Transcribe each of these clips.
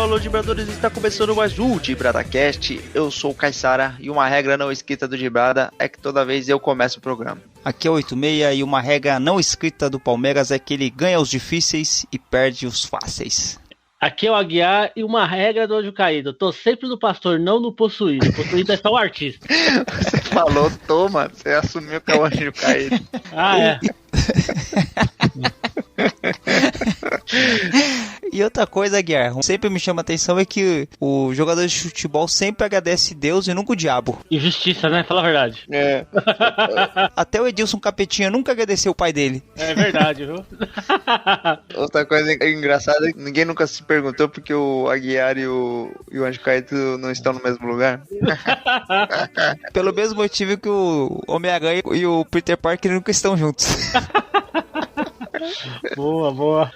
alô, Dibradores, está começando mais um DibradaCast. Eu sou o Caissara e uma regra não escrita do Dibrada é que toda vez eu começo o programa. Aqui é o 86 e uma regra não escrita do Palmeiras é que ele ganha os difíceis e perde os fáceis. Aqui é o Aguiar e uma regra do Anjo Caído. Tô sempre no pastor, não no possuído. O possuído é só o artista. Você falou, toma, você assumiu que é o Anjo Caído. Ah, é. E outra coisa, Guilherme, sempre me chama a atenção é que o jogador de futebol sempre agradece Deus e nunca o diabo. Injustiça, né? Fala a verdade. É. Até o Edilson Capetinha nunca agradeceu o pai dele. É verdade, viu? Outra coisa engraçada é que ninguém nunca se perguntou porque o Aguiar e o Anjo Caído não estão no mesmo lugar. Pelo mesmo motivo que o Homem-Aranha e o Peter Parker nunca estão juntos. Boa.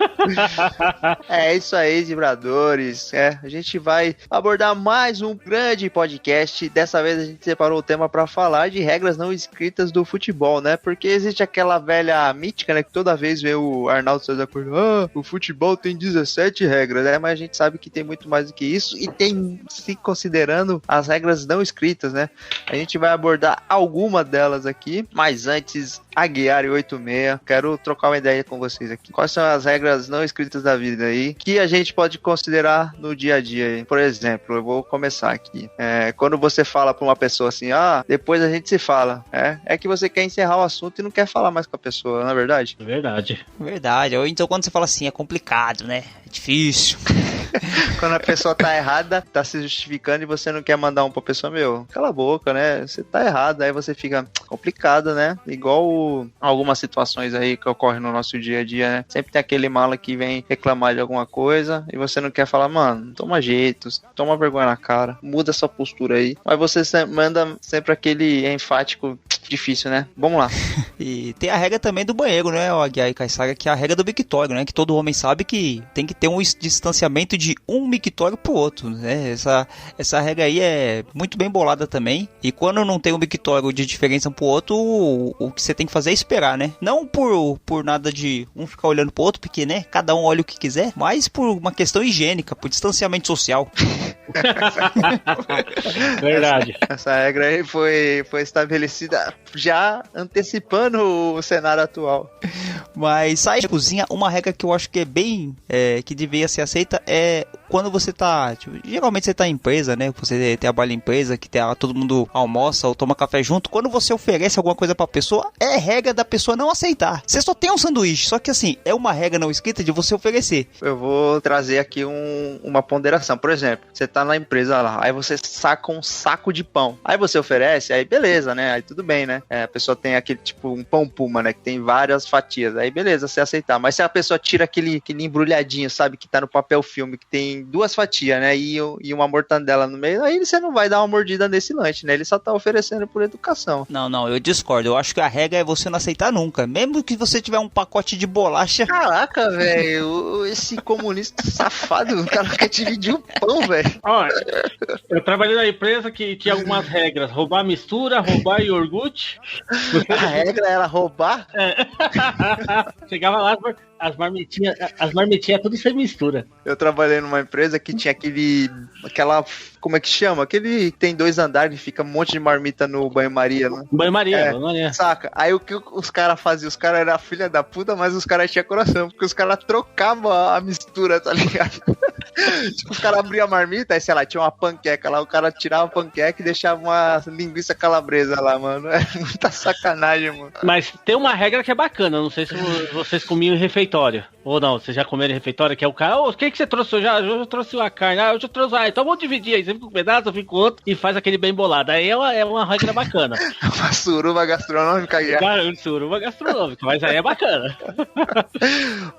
É isso aí, Vibradores. A gente vai abordar mais um grande podcast. Dessa vez a gente separou o tema para falar de regras não escritas do futebol, né? Porque existe aquela velha mítica, né? Que toda vez vê o Arnaldo César Coelho, o futebol tem 17 regras, né? Mas a gente sabe que tem muito mais do que isso e tem, se considerando as regras não escritas, né? A gente vai abordar alguma delas aqui, mas antes, Aguiar e 86, quero trocar uma ideia com vocês aqui. Quais são as regras não escritas da vida aí que a gente pode considerar no dia a dia aí? Por exemplo, eu vou começar aqui. Quando você fala pra uma pessoa assim, depois a gente se fala. É que você quer encerrar o assunto e não quer falar mais com a pessoa, não é verdade? Verdade. Ou então quando você fala assim, é complicado, né? É difícil. Quando a pessoa tá errada, tá se justificando e você não quer mandar um pra pessoa, cala a boca, né? Você tá errado, aí você fica complicado, né? Igual algumas situações aí que ocorrem no nosso dia a dia, né? Sempre tem aquele mala que vem reclamar de alguma coisa e você não quer falar, mano, toma jeito, toma vergonha na cara, muda sua postura aí. Mas você manda sempre aquele enfático difícil, né? Vamos lá. E tem a regra também do banheiro, né, o Aguiar e Caissara, que é a regra do mictório, né? Que todo homem sabe que tem que ter um distanciamento de um mictório pro outro, né? Essa regra aí é muito bem bolada também. E quando não tem um mictório de diferença um pro outro, o que você tem que fazer é esperar, né? Não por nada de um ficar olhando pro outro, porque, né, cada um olha o que quiser, mas por uma questão higiênica, por distanciamento social. Verdade. Essa regra aí foi estabelecida já antecipando o cenário atual. Mas sai da cozinha, uma regra que eu acho que é bem que deveria ser aceita é quando você tá, geralmente você tá em empresa, né? Você trabalha em empresa, que todo mundo almoça ou toma café junto. Quando você oferece alguma coisa pra pessoa, é regra da pessoa não aceitar. Você só tem um sanduíche, só que assim, é uma regra não escrita de você oferecer. Eu vou trazer aqui uma ponderação. Por exemplo, você tá na empresa lá, aí você saca um saco de pão. Aí você oferece, aí beleza, né? Aí tudo bem, né? A pessoa tem aquele tipo um pão puma, né? Que tem várias fatias. Aí beleza, você aceitar. Mas se a pessoa tira aquele embrulhadinho, sabe? Que tá no papel filme, que tem 2 fatias, né? E uma mortandela no meio, aí você não vai dar uma mordida nesse lanche, né? Ele só tá oferecendo por educação. Não, eu discordo. Eu acho que a regra é você não aceitar nunca. Mesmo que você tiver um pacote de bolacha. Caraca, velho. Esse comunista safado, o cara quer dividir o pão, velho. Olha, eu trabalhei na empresa que tinha algumas regras. Roubar mistura, roubar iogurte. A regra era roubar? Chegava lá, as marmitinhas tudo sem mistura. Eu trabalhei numa empresa que tinha como é que chama? Aquele que tem 2 andares e fica um monte de marmita no banho-maria, né? Banho-maria. Saca? Aí o que os caras faziam? Os caras eram filha da puta, mas os caras tinham coração, porque os caras trocavam a mistura, tá ligado? Tipo, os caras abriam a marmita, aí sei lá, tinha uma panqueca lá, o cara tirava a panqueca e deixava uma linguiça calabresa lá, mano. É muita sacanagem, mano. Mas tem uma regra que é bacana, não sei se vocês comiam em refeitório. Ou não, vocês já comeram em refeitório, que é o cara, o que você trouxe? Eu já trouxe uma carne, eu já trouxe, então vamos dividir aí, você fica com um pedaço, eu fico com outro, e faz aquele bem bolado. Aí é uma regra bacana. Uma suruba gastronômica. Suruba gastronômica, mas aí é bacana.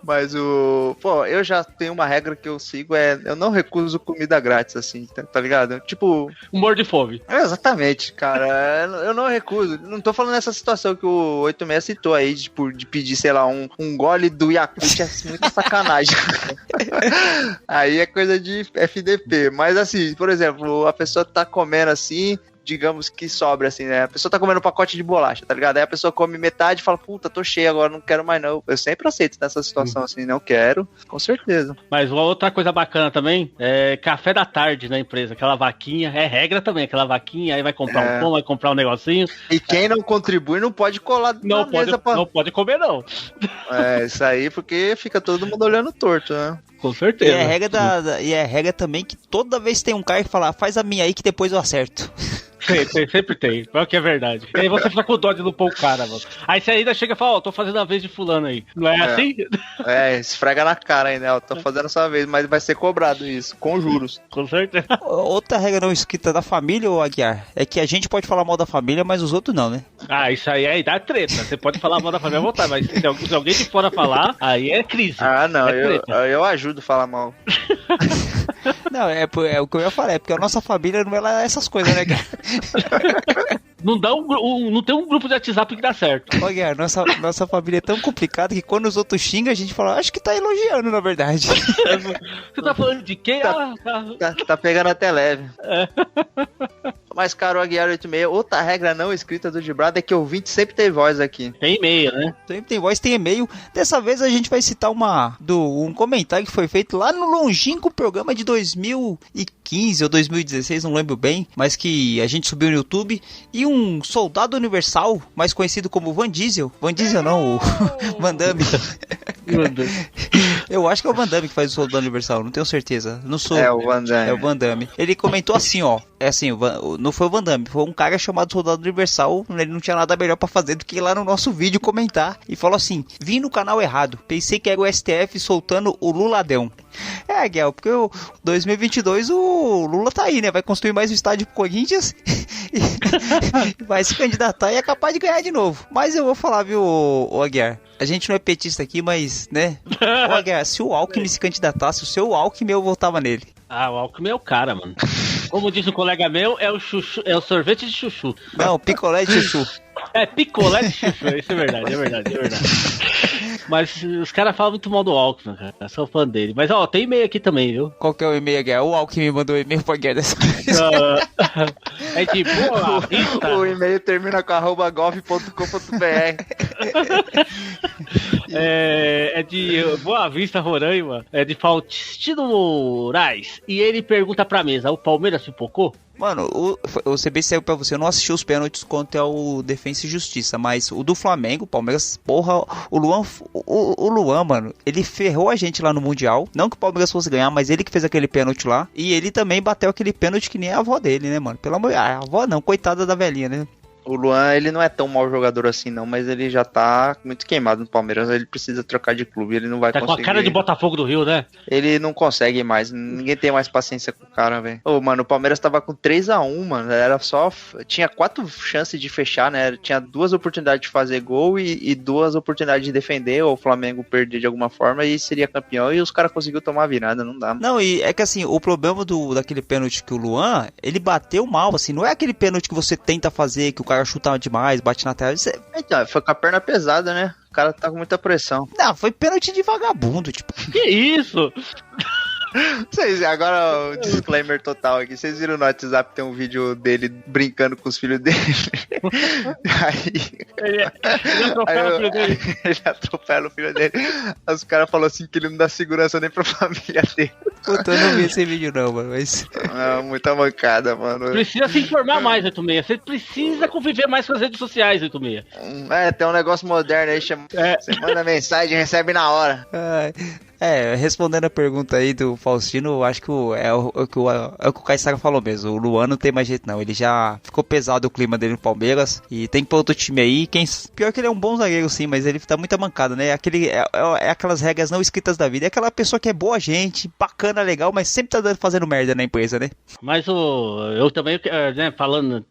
Mas eu já tenho uma regra que eu sigo, eu não recuso comida grátis, assim, tá ligado? Tipo... Humor de fome. Exatamente, cara, eu não recuso. Não tô falando nessa situação que o 86 citou aí, de pedir, sei lá, um gole do Yakult, é muita sacanagem. Aí é coisa de FDP, mas assim, por exemplo, a pessoa tá comendo assim, digamos que sobra, assim, né? A pessoa tá comendo um pacote de bolacha, tá ligado? Aí a pessoa come metade e fala, puta, tô cheio agora, não quero mais não. Eu sempre aceito nessa situação, assim, não quero, com certeza. Mas uma outra coisa bacana também é café da tarde na empresa, aquela vaquinha, é regra também, aquela vaquinha, aí vai comprar um pão, vai comprar um negocinho. E quem não contribui não pode colar na mesa não pode comer, não. É, isso aí porque fica todo mundo olhando torto, né? Com certeza. E é regra também que toda vez tem um cara que fala, faz a minha aí que depois eu acerto. Sempre tem. Pior que é verdade. E aí você fica com dó de não pôr o cara, mano. Aí você ainda chega e fala, tô fazendo a vez de fulano aí. Não é assim? Esfrega na cara aí, né? Tô fazendo essa vez, mas vai ser cobrado isso, com juros. Com certeza. Outra regra não escrita da família, ô Aguiar, é que a gente pode falar mal da família, mas os outros não, né? Isso aí dá treta. Você pode falar mal da família à vontade, mas se alguém de fora falar, aí é crise. Não, eu ajudo a falar mal. Não, é o que eu ia falar, é porque a nossa família não é essas coisas, né, cara? Não tem um grupo de WhatsApp que dá certo. Olha, nossa família é tão complicada que quando os outros xingam, a gente fala, acho que tá elogiando, na verdade. Você tá falando de quem? Tá pegando até leve. Mas, cara, o Aguiar 86, outra regra não escrita do Gibrado é que o ouvinte sempre tem voz aqui. Tem e-mail, né? Sempre tem voz, tem e-mail. Dessa vez a gente vai citar um comentário que foi feito lá no longínquo programa de 2015 ou 2016, não lembro bem, mas que a gente subiu no YouTube. E um soldado universal, mais conhecido como Van Diesel não, o Van Damme. Eu acho que é o Van Damme que faz o soldado universal, não tenho certeza. Não sou. É o Van Damme. É o Van Damme. Ele comentou assim, ó. É assim, não foi o Van Damme, foi um cara chamado Soldado Universal. Ele não tinha nada melhor pra fazer do que ir lá no nosso vídeo comentar. E falou assim: vim no canal errado. Pensei que era o STF soltando o Luladão. Guel, porque o 2022 o Lula tá aí, né? Vai construir mais um estádio pro Corinthians e vai se candidatar e é capaz de ganhar de novo. Mas eu vou falar, viu, Aguiar? A gente não é petista aqui, mas, né? Aguiar, se o Alckmin se candidatasse, o seu Alckmin, eu votava nele. O Alckmin é o cara, mano. Como disse um colega meu, é o sorvete de chuchu. Não, picolé de chuchu. Picolé de chuchu, isso é verdade. Mas os caras falam muito mal do Alckmin, cara. Eu sou fã dele. Mas, tem e-mail aqui também, viu? Qual que é o e-mail, Guia? O Alckmin mandou e-mail pra Guia dessa vez. É de Boa Vista. O e-mail termina com @gov.com.br. É de Boa Vista, Roraima. É de Faustino Moraes. E ele pergunta pra mesa, o Palmeiras se pipocou? Mano, o CB saiu pra você, eu não assisti os pênaltis contra o Defensa e Justiça, mas o do Flamengo, o Palmeiras, porra, o Luan, mano, ele ferrou a gente lá no Mundial, não que o Palmeiras fosse ganhar, mas ele que fez aquele pênalti lá, e ele também bateu aquele pênalti que nem a avó dele, né, mano, pelo amor de Deus, a avó não, coitada da velhinha, né. O Luan, ele não é tão mau jogador assim, não, mas ele já tá muito queimado no Palmeiras, ele precisa trocar de clube, ele não vai conseguir. Tá com a cara de Botafogo do Rio, né? Ele não consegue mais, ninguém tem mais paciência com o cara, velho. Mano, o Palmeiras tava com 3-1, mano, era só... Tinha 4 chances de fechar, né? Tinha 2 oportunidades de fazer gol e 2 oportunidades de defender, ou o Flamengo perder de alguma forma e seria campeão, e os caras conseguiram tomar a virada, não dá. Não, e é que assim, o problema daquele pênalti que o Luan, ele bateu mal, assim, não é aquele pênalti que você tenta fazer, que o cara chuta demais, bate na tela. Então, foi com a perna pesada, né? O cara tá com muita pressão. Não, foi pênalti de vagabundo, tipo. Que isso? Agora o disclaimer total aqui. Vocês viram no WhatsApp, tem um vídeo dele brincando com os filhos dele. Ele atropela o filho dele. Ele atropela o filho dele. Aí os caras falaram assim que ele não dá segurança nem pra família dele. Puta, eu não vi esse vídeo não, mano. Mas... muita mancada, mano. Precisa se informar mais, 86. Você precisa conviver mais com as redes sociais, 86. Tem um negócio moderno aí, você manda mensagem e recebe na hora. Respondendo a pergunta aí do Faustino, eu acho que é o que o Caissara falou mesmo. O Luan não tem mais jeito não, ele já ficou pesado o clima dele no Palmeiras e tem que pôr outro time aí. Pior que ele é um bom zagueiro sim, mas ele tá muita mancada, né? É aquelas regras não escritas da vida, é aquela pessoa que é boa gente, bacana, legal, mas sempre tá fazendo merda na empresa, né? Mas eu também, né,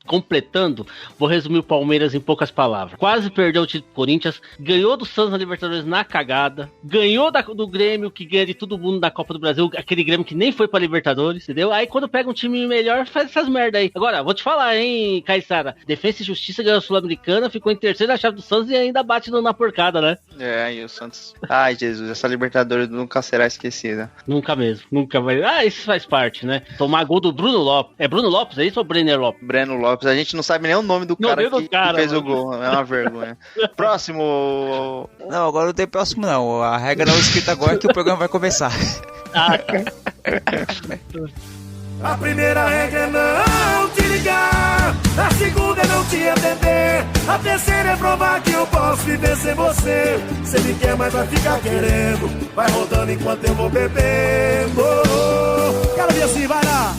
completando, vou resumir o Palmeiras em poucas palavras. Quase perdeu o título do Corinthians, ganhou do Santos na Libertadores na cagada, ganhou do Grêmio Grêmio que ganha de todo mundo na Copa do Brasil, aquele Grêmio que nem foi pra Libertadores, entendeu? Aí quando pega um time melhor, faz essas merda aí. Agora, vou te falar, hein, Caissara, Defensa e Justiça ganhou a Sul-Americana, ficou em terceiro na chave do Santos e ainda bate na porcada, né? E o Santos... Ai, Jesus, essa Libertadores nunca será esquecida. Nunca mesmo, nunca vai. Isso faz parte, né? Tomar gol do Bruno Lopes. É Bruno Lopes, é isso ou Brenner Lopes? Breno Lopes, a gente não sabe nem o nome do cara que fez o gol, é uma vergonha. Próximo... Não, agora não tem próximo não, a regra não é escrita agora é que o programa vai começar. Ah, tá. A primeira regra é não te ligar, a segunda é não te atender, a terceira é provar que eu posso viver sem você. Se me quer, mas vai ficar querendo, vai rodando enquanto eu vou bebendo. Quero ver assim, vai lá.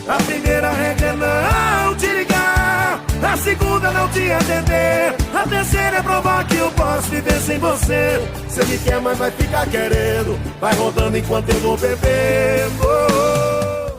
A primeira regra é não te ligar, a segunda é não te atender, a terceira é provar que eu posso viver sem você. Você me quer, mas vai ficar querendo, vai rodando enquanto eu vou bebendo.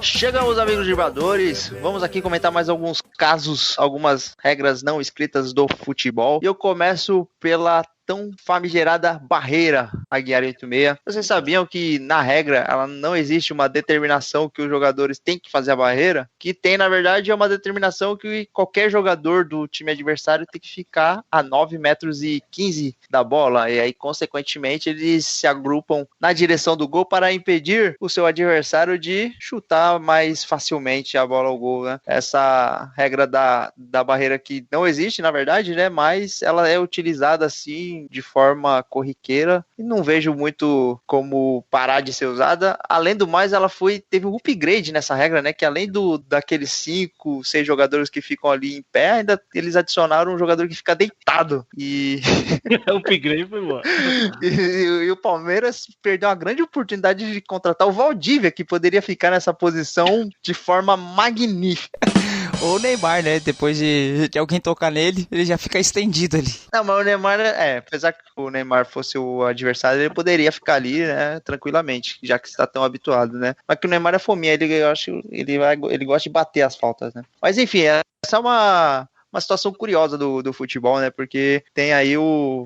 Chegamos, amigos dribladores. Vamos aqui comentar mais alguns casos, algumas regras não escritas do futebol. E eu começo pela tão famigerada barreira, Aguiar 86. Vocês sabiam que, na regra, ela não existe uma determinação que os jogadores têm que fazer a barreira? Que tem, na verdade, é uma determinação que qualquer jogador do time adversário tem que ficar a 9,15 metros da bola. E aí, consequentemente, eles se agrupam na direção do gol para impedir o seu adversário de chutar mais facilmente a bola ao gol, né? Essa regra da barreira que não existe, na verdade, né? Mas ela é utilizada, assim, de forma corriqueira e não vejo muito como parar de ser usada. Além do mais, ela teve um upgrade nessa regra, né? Que além daqueles 5, 6 jogadores que ficam ali em pé, ainda eles adicionaram um jogador que fica deitado. E o upgrade foi bom. E o Palmeiras perdeu uma grande oportunidade de contratar o Valdívia, que poderia ficar nessa posição de forma magnífica. Ou o Neymar, né? Depois de alguém tocar nele, ele já fica estendido ali. Não, mas o Neymar, apesar que o Neymar fosse o adversário, ele poderia ficar ali, né, tranquilamente, já que está tão habituado, né? Mas que o Neymar é fominha, eu acho, ele gosta de bater as faltas, né? Mas enfim, essa é uma situação curiosa do futebol, né? Porque tem aí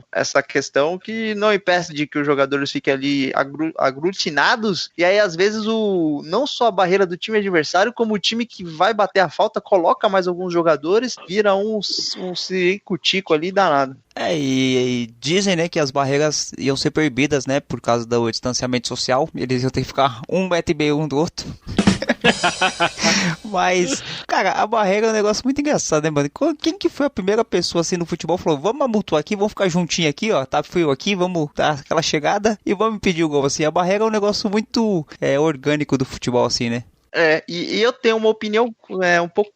essa questão que não impede de que os jogadores fiquem ali aglutinados, e aí às vezes não só a barreira do time adversário, como o time que vai bater a falta coloca mais alguns jogadores, vira um ciricutico ali danado. E dizem, né, que as barreiras iam ser proibidas, né, por causa do distanciamento social, eles iam ter que ficar 1,5 metro um do outro. Mas, cara, a barreira é um negócio muito engraçado, né, mano? Quem que foi a primeira pessoa assim no futebol falou, vamos amontoar aqui, vamos ficar juntinho aqui, ó, tá frio aqui, vamos dar aquela chegada e vamos impedir o gol, assim. A barreira é um negócio muito orgânico do futebol, assim, né? E eu tenho uma opinião um pouco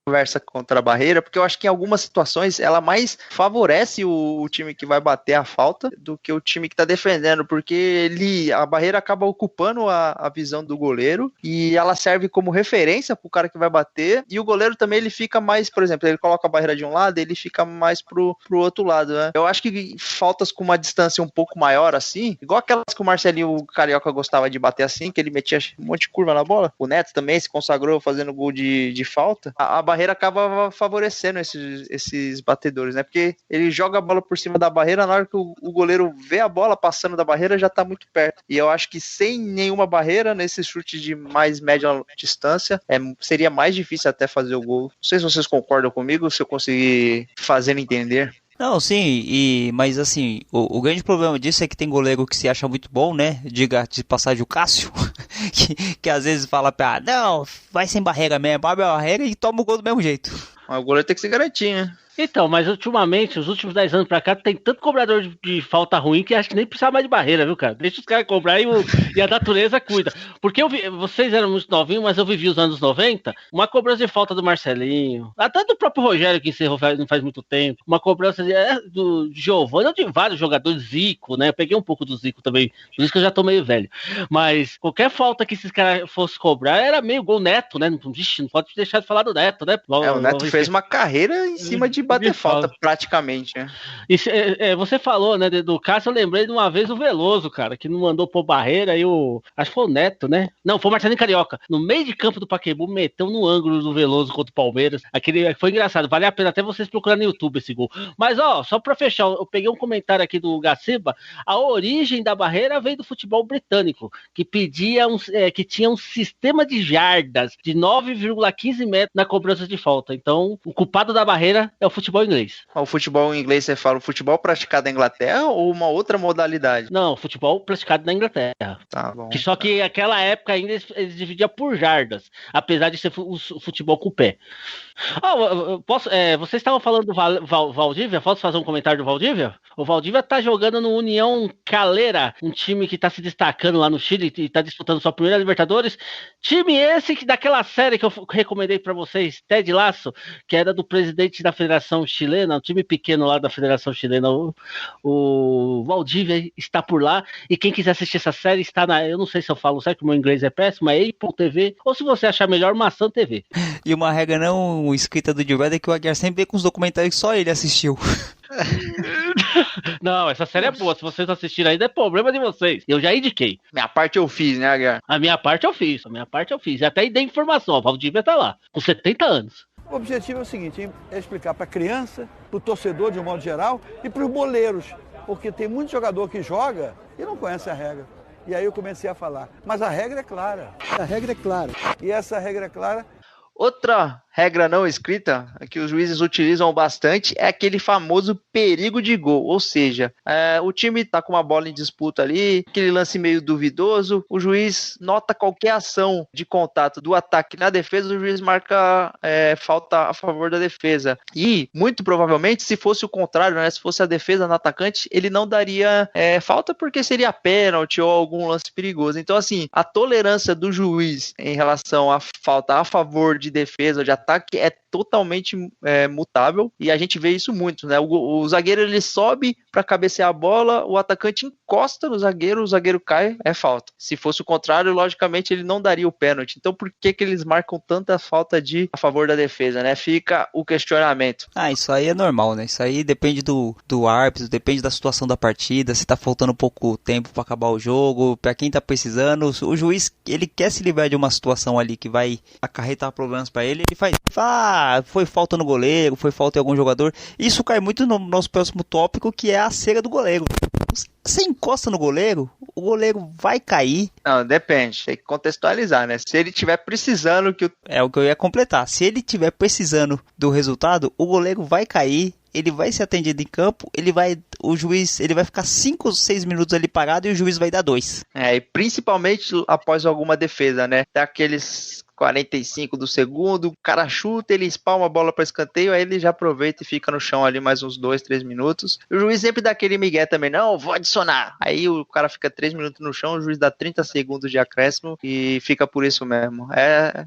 conversa contra a barreira, porque eu acho que em algumas situações ela mais favorece o time que vai bater a falta do que o time que tá defendendo, porque a barreira acaba ocupando a visão do goleiro e ela serve como referência pro cara que vai bater, e o goleiro também ele fica mais, por exemplo, ele coloca a barreira de um lado, ele fica mais pro outro lado, né? Eu acho que faltas com uma distância um pouco maior assim, igual aquelas que o Marcelinho o Carioca gostava de bater assim, que ele metia um monte de curva na bola, o Neto também se consagrou fazendo gol de falta, a barreira acaba favorecendo esses batedores, né? Porque ele joga a bola por cima da barreira, na hora que o goleiro vê a bola passando da barreira, já tá muito perto. E eu acho que sem nenhuma barreira, nesse chute de mais média distância, seria mais difícil até fazer o gol. Não sei se vocês concordam comigo, se eu conseguir fazer entender. Não, sim, mas assim, o grande problema disso é que tem goleiro que se acha muito bom, né? Diga de passagem o Cássio, que às vezes fala não, vai sem barreira mesmo, abre a barreira e toma o gol do mesmo jeito. Mas o goleiro tem que se garantir, né? Então, mas ultimamente, os últimos 10 anos pra cá, tem tanto cobrador de falta ruim que acho que nem precisa mais de barreira, viu, cara? Deixa os caras cobrar e a natureza cuida. Porque vocês eram muito novinhos, mas eu vivi os anos 90, uma cobrança de falta do Marcelinho, até do próprio Rogério, que encerrou não faz muito tempo, uma cobrança do Giovani, de vários jogadores, Zico, né? Eu peguei um pouco do Zico também, por isso que eu já tô meio velho. Mas qualquer falta que esses caras fossem cobrar era meio gol Neto, né? Não pode deixar de falar do Neto, né? O Neto fez uma carreira em cima de bater falta, praticamente, né? Isso, você falou, né, do Cássio, eu lembrei de uma vez o Veloso, cara, que não mandou pôr barreira, e acho que foi o Neto, né? Não, foi o Marcelinho Carioca. No meio de campo do Pacaembu, meteu no ângulo do Veloso contra o Palmeiras. Aquele foi engraçado, vale a pena até vocês procurarem no YouTube esse gol. Mas, só pra fechar, eu peguei um comentário aqui do Gaciba, a origem da barreira veio do futebol britânico, que pedia que tinha um sistema de jardas de 9,15 metros na cobrança de falta. Então, o culpado da barreira é o futebol inglês. O futebol inglês, você fala o futebol praticado na Inglaterra ou uma outra modalidade? Não, futebol praticado na Inglaterra. Tá bom. Só que naquela época ainda eles dividiam por jardas, apesar de ser o futebol com o pé. Vocês estavam falando do Valdívia? Posso fazer um comentário do Valdívia? O Valdívia tá jogando no União Calera, um time que tá se destacando lá no Chile e tá disputando sua primeira Libertadores. Time esse que daquela série que eu recomendei pra vocês, Ted Lasso, que era do presidente da Federação Chilena, um time pequeno lá da Federação Chilena. O Valdívia está por lá, e quem quiser assistir essa série está eu não sei se eu falo certo, que o meu inglês é péssimo, é Apple TV, ou se você achar melhor, Maçã TV. E uma regra não escrita do Divide é que o Aguiar sempre vê com os documentários que só ele assistiu. Não, essa série é boa. Se vocês assistirem ainda, é problema de vocês. Eu já indiquei. Minha parte eu fiz, né, Aguiar? A minha parte eu fiz. E até dei informação. O Valdívia tá lá, com 70 anos. O objetivo é o seguinte, é explicar para a criança, para o torcedor de um modo geral e para os boleiros, porque tem muito jogador que joga e não conhece a regra. E aí eu comecei a falar, mas a regra é clara. A regra é clara. E essa regra é clara. Outra regra não escrita que os juízes utilizam bastante é aquele famoso perigo de gol, ou seja, o time tá com uma bola em disputa ali, aquele lance meio duvidoso, o juiz nota qualquer ação de contato do ataque na defesa, o juiz marca falta a favor da defesa. E, muito provavelmente, se fosse o contrário, né, se fosse a defesa no atacante, ele não daria falta porque seria pênalti ou algum lance perigoso. Então, assim, a tolerância do juiz em relação à falta a favor de defesa ou de ataque é totalmente mutável, e a gente vê isso muito, né? O zagueiro ele sobe para cabecear a bola, o atacante encosta no zagueiro, o zagueiro cai, é falta. Se fosse o contrário, logicamente ele não daria o pênalti. Então por que eles marcam tanta falta a favor da defesa, né? Fica o questionamento. Isso aí é normal, né? Isso aí depende do árbitro, depende da situação da partida, se tá faltando pouco tempo para acabar o jogo, para quem tá precisando. O juiz, ele quer se livrar de uma situação ali que vai acarretar problemas para ele faz, foi falta no goleiro, foi falta em algum jogador. Isso cai muito no nosso próximo tópico, que é a cera do goleiro. Você encosta no goleiro, o goleiro vai cair. Não, depende, tem que contextualizar, né? Se ele tiver precisando É o que eu ia completar. Se ele tiver precisando do resultado, o goleiro vai cair, ele vai ser atendido em campo, o juiz vai ficar 5 ou 6 minutos ali parado e o juiz vai dar 2. E principalmente após alguma defesa, né? Daqueles 45 do segundo, o cara chuta, ele espalma a bola para escanteio, aí ele já aproveita e fica no chão ali mais uns 2, 3 minutos. O juiz sempre dá aquele migué também, não, vou adicionar. Aí o cara fica 3 minutos no chão, o juiz dá 30 segundos de acréscimo e fica por isso mesmo.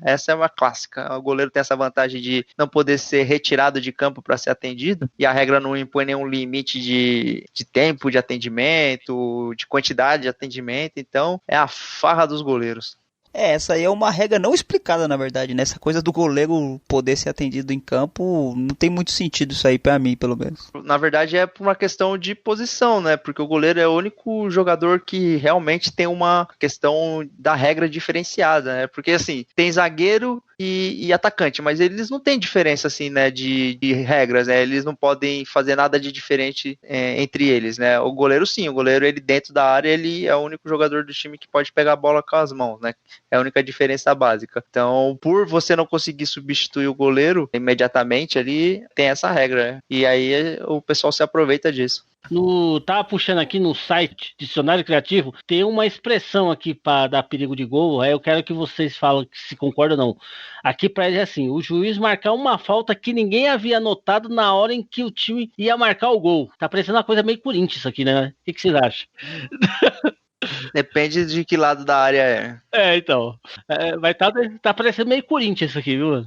Essa é uma clássica. O goleiro tem essa vantagem de não poder ser retirado de campo para ser atendido, e a regra não impõe nenhum limite de tempo de atendimento, de quantidade de atendimento, então é a farra dos goleiros. Essa aí é uma regra não explicada, na verdade, né? Essa coisa do goleiro poder ser atendido em campo, não tem muito sentido isso aí pra mim, pelo menos. Na verdade é por uma questão de posição, né? Porque o goleiro é o único jogador que realmente tem uma questão da regra diferenciada, né? Porque, assim, tem zagueiro e atacante, mas eles não têm diferença, assim, né, de regras, né? Eles não podem fazer nada de diferente entre eles, né? O goleiro, sim, o goleiro, ele dentro da área, ele é o único jogador do time que pode pegar a bola com as mãos, né? É a única diferença básica. Então, por você não conseguir substituir o goleiro imediatamente ali, tem essa regra, né? E aí o pessoal se aproveita disso. Tava puxando aqui no site Dicionário Criativo, tem uma expressão aqui para dar perigo de gol. Aí eu quero que vocês falem se concordam ou não. Aqui para ele é assim: o juiz marcar uma falta que ninguém havia notado na hora em que o time ia marcar o gol. Tá parecendo uma coisa meio Corinthians isso aqui, né? O que vocês acham? Depende de que lado da área é. Então. Vai tá parecendo meio Corinthians isso aqui, viu?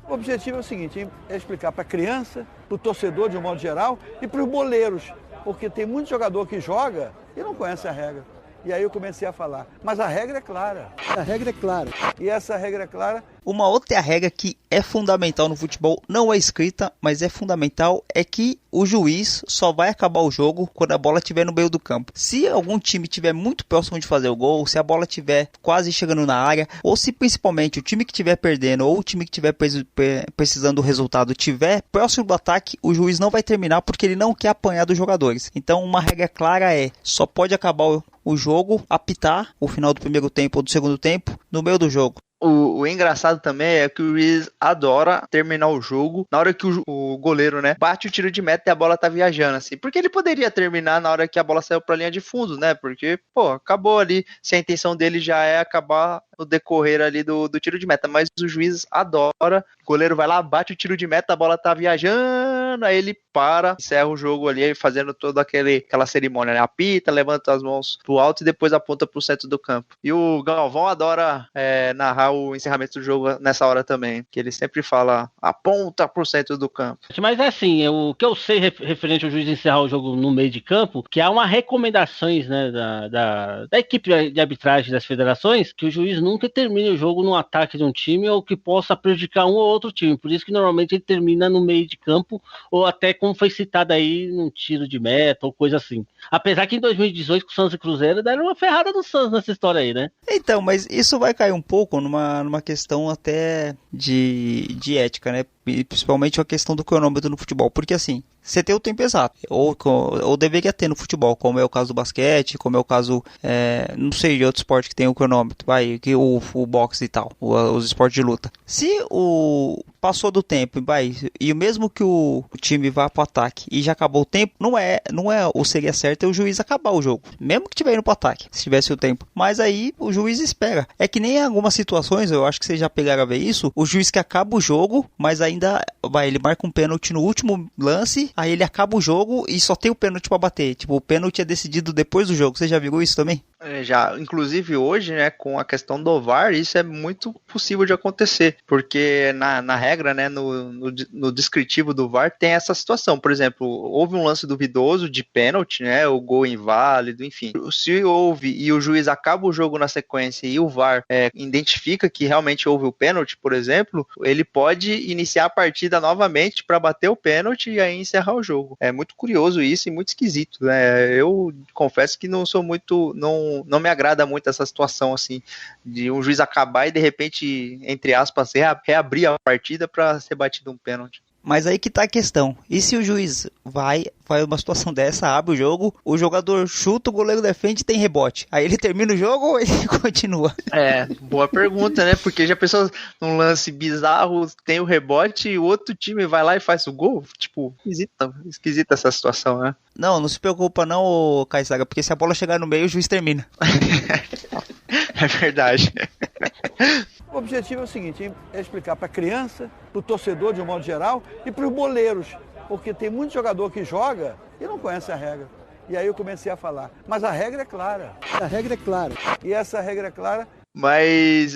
O objetivo é o seguinte, é explicar para a criança, para o torcedor de um modo geral e para os boleiros, porque tem muito jogador que joga e não conhece a regra. E aí eu comecei a falar, mas a regra é clara. A regra é clara. E essa regra é clara. Uma outra regra que é fundamental no futebol, não é escrita, mas é fundamental, é que o juiz só vai acabar o jogo quando a bola estiver no meio do campo. Se algum time estiver muito próximo de fazer o gol, se a bola estiver quase chegando na área, ou se principalmente o time que estiver perdendo ou o time que estiver precisando do resultado estiver próximo do ataque, o juiz não vai terminar porque ele não quer apanhar dos jogadores. Então uma regra clara é, só pode acabar o jogo, apitar o final do primeiro tempo ou do segundo tempo no meio do jogo. O engraçado também é que o juiz adora terminar o jogo na hora que o goleiro, né, bate o tiro de meta e a bola tá viajando, assim. Porque ele poderia terminar na hora que a bola saiu pra linha de fundo, né? Porque, pô, acabou ali. Se a intenção dele já é acabar no decorrer ali do tiro de meta. Mas o juiz adora. O goleiro vai lá, bate o tiro de meta, a bola tá viajando, aí ele para, encerra o jogo ali, fazendo toda aquela cerimônia, né? Apita, levanta as mãos pro alto e depois aponta pro centro do campo. E o Galvão adora narrar o encerramento do jogo nessa hora também, que ele sempre fala, aponta pro centro do campo. Mas é assim, o que eu sei referente ao juiz encerrar o jogo no meio de campo, que há uma recomendações, né, da equipe de arbitragem das federações, que o juiz nunca termine o jogo num ataque de um time ou que possa prejudicar um ou outro time. Por isso que normalmente ele termina no meio de campo ou até, como foi citado aí, num tiro de meta ou coisa assim. Apesar que em 2018 com o Santos e Cruzeiro deram uma ferrada do Santos nessa história aí, né? Então, mas isso vai cair um pouco numa questão até de ética, né? E principalmente a questão do cronômetro no futebol, porque assim, você tem o tempo exato, ou deveria ter no futebol, como é o caso do basquete, como é o caso, não sei, de outro esporte que tem o cronômetro, o boxe e tal, os esportes de luta. Se passou do tempo, e mesmo que o time vá pro ataque e já acabou o tempo, não é o seria certo é o juiz acabar o jogo, mesmo que tiver indo pro ataque, se tivesse o tempo. Mas aí o juiz espera. É que nem em algumas situações, eu acho que vocês já pegaram a ver isso, o juiz que acaba o jogo, mas ainda ele marca um pênalti no último lance, aí ele acaba o jogo e só tem o pênalti pra bater. Tipo, o pênalti é decidido depois do jogo. Você já viu isso também? Já, inclusive hoje, né, com a questão do VAR, isso é muito possível de acontecer, porque na regra, né, no descritivo do VAR tem essa situação. Por exemplo, houve um lance duvidoso de pênalti, né, o gol inválido, enfim. Se houve e o juiz acaba o jogo na sequência e o VAR identifica que realmente houve o pênalti, por exemplo, ele pode iniciar a partida novamente para bater o pênalti e aí encerrar o jogo. É muito curioso isso e muito esquisito, né? Eu confesso que não sou muito, não me agrada muito essa situação assim de um juiz acabar e de repente, entre aspas, reabrir a partida para ser batido um pênalti. Mas aí que tá a questão. E se o juiz vai uma situação dessa, abre o jogo, o jogador chuta, o goleiro defende e tem rebote. Aí ele termina o jogo ou ele continua? Boa pergunta, né? Porque já pensou num lance bizarro, tem o rebote e o outro time vai lá e faz o gol? Tipo, esquisita essa situação, né? Não se preocupa não, Caissaga, porque se a bola chegar no meio, o juiz termina. É verdade. O objetivo é o seguinte, é explicar para a criança, para o torcedor de um modo geral e para os boleiros, porque tem muito jogador que joga e não conhece a regra. E aí eu comecei a falar, mas a regra é clara. A regra é clara. E essa regra é clara. Mas,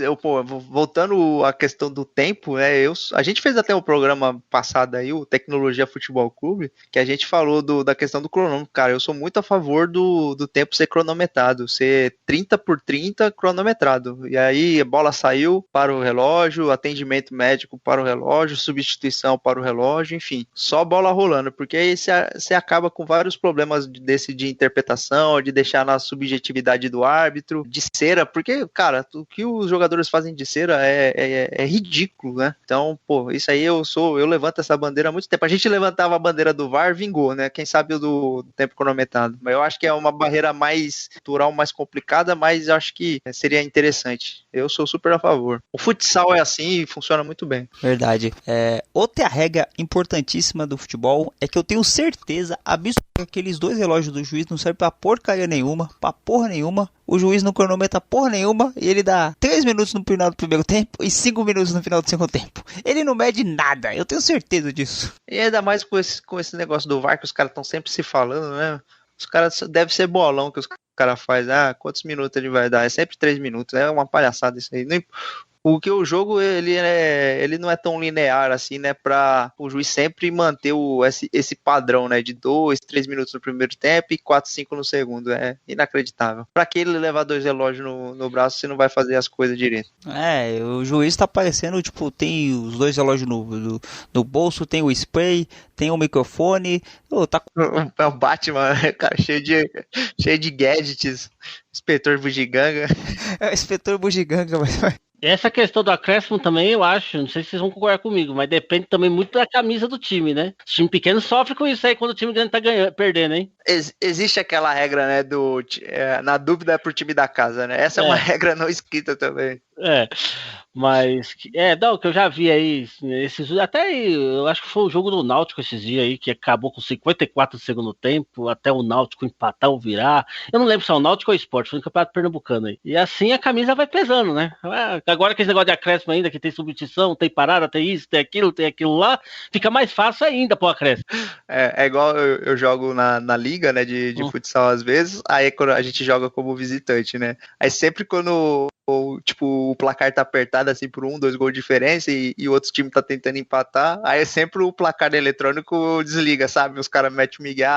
voltando à questão do tempo, né, a gente fez até um programa passado aí, o Tecnologia Futebol Clube, que a gente falou da questão do cronômetro. Cara, eu sou muito a favor do tempo ser cronometrado, ser 30 por 30 cronometrado. E aí a bola saiu para o relógio, atendimento médico para o relógio, substituição para o relógio, enfim, só bola rolando, porque aí você acaba com vários problemas de interpretação, de deixar na subjetividade do árbitro, de cera, porque, cara, o que os jogadores fazem de cera é ridículo, né? Então, isso aí eu levanto essa bandeira há muito tempo. A gente levantava a bandeira do VAR, vingou, né? Quem sabe o do tempo cronometrado. Mas eu acho que é uma barreira mais cultural, mais complicada, mas eu acho que seria interessante. Eu sou super a favor. O futsal é assim e funciona muito bem. Verdade. Outra regra importantíssima do futebol é que eu tenho certeza absoluta que aqueles dois relógios do juiz não servem pra porcaria nenhuma, pra porra nenhuma. O juiz não cronometra porra nenhuma e ele dá 3 minutos no final do primeiro tempo e 5 minutos no final do segundo tempo. Ele não mede nada, eu tenho certeza disso. E ainda mais com esse negócio do VAR que os caras estão sempre se falando, né? Os caras devem ser bolão que os caras fazem. Quantos minutos ele vai dar? É sempre 3 minutos. É uma palhaçada isso aí. Porque o jogo, ele não é tão linear assim, né, pra o juiz sempre manter esse padrão, né, de 2, 3 minutos no primeiro tempo e 4, 5 no segundo. É inacreditável. Pra que ele levar 2 relógios no braço se não vai fazer as coisas direito? O juiz tá parecendo, tipo, tem os 2 relógios no bolso, tem o spray, tem o microfone. Tá... É o Batman, né, cara, cheio de gadgets. Inspetor Bugiganga. É o inspetor Bugiganga, mas... Essa questão do acréscimo também, eu acho, não sei se vocês vão concordar comigo, mas depende também muito da camisa do time, né? O time pequeno sofre com isso aí quando o time grande tá perdendo, hein? Existe aquela regra, né, na dúvida é pro time da casa, né? Essa é uma regra não escrita também. Mas, não, que eu já vi aí, eu acho que foi o jogo do Náutico esses dias aí, que acabou com 54 do segundo tempo, até o Náutico empatar ou virar. Eu não lembro se é o Náutico ou o Sport, foi no Campeonato Pernambucano aí. E assim a camisa vai pesando, né? Agora que esse negócio de acréscimo ainda, que tem substituição, tem parada, tem isso, tem aquilo lá, fica mais fácil ainda pro acréscimo. É igual eu jogo na liga, né, de futsal às vezes, aí quando a gente joga como visitante, né? Aí sempre quando o placar tá apertado assim por 1, 2 gols de diferença e o outro time tá tentando empatar, aí é sempre o placar eletrônico desliga, sabe? Os caras metem o migué,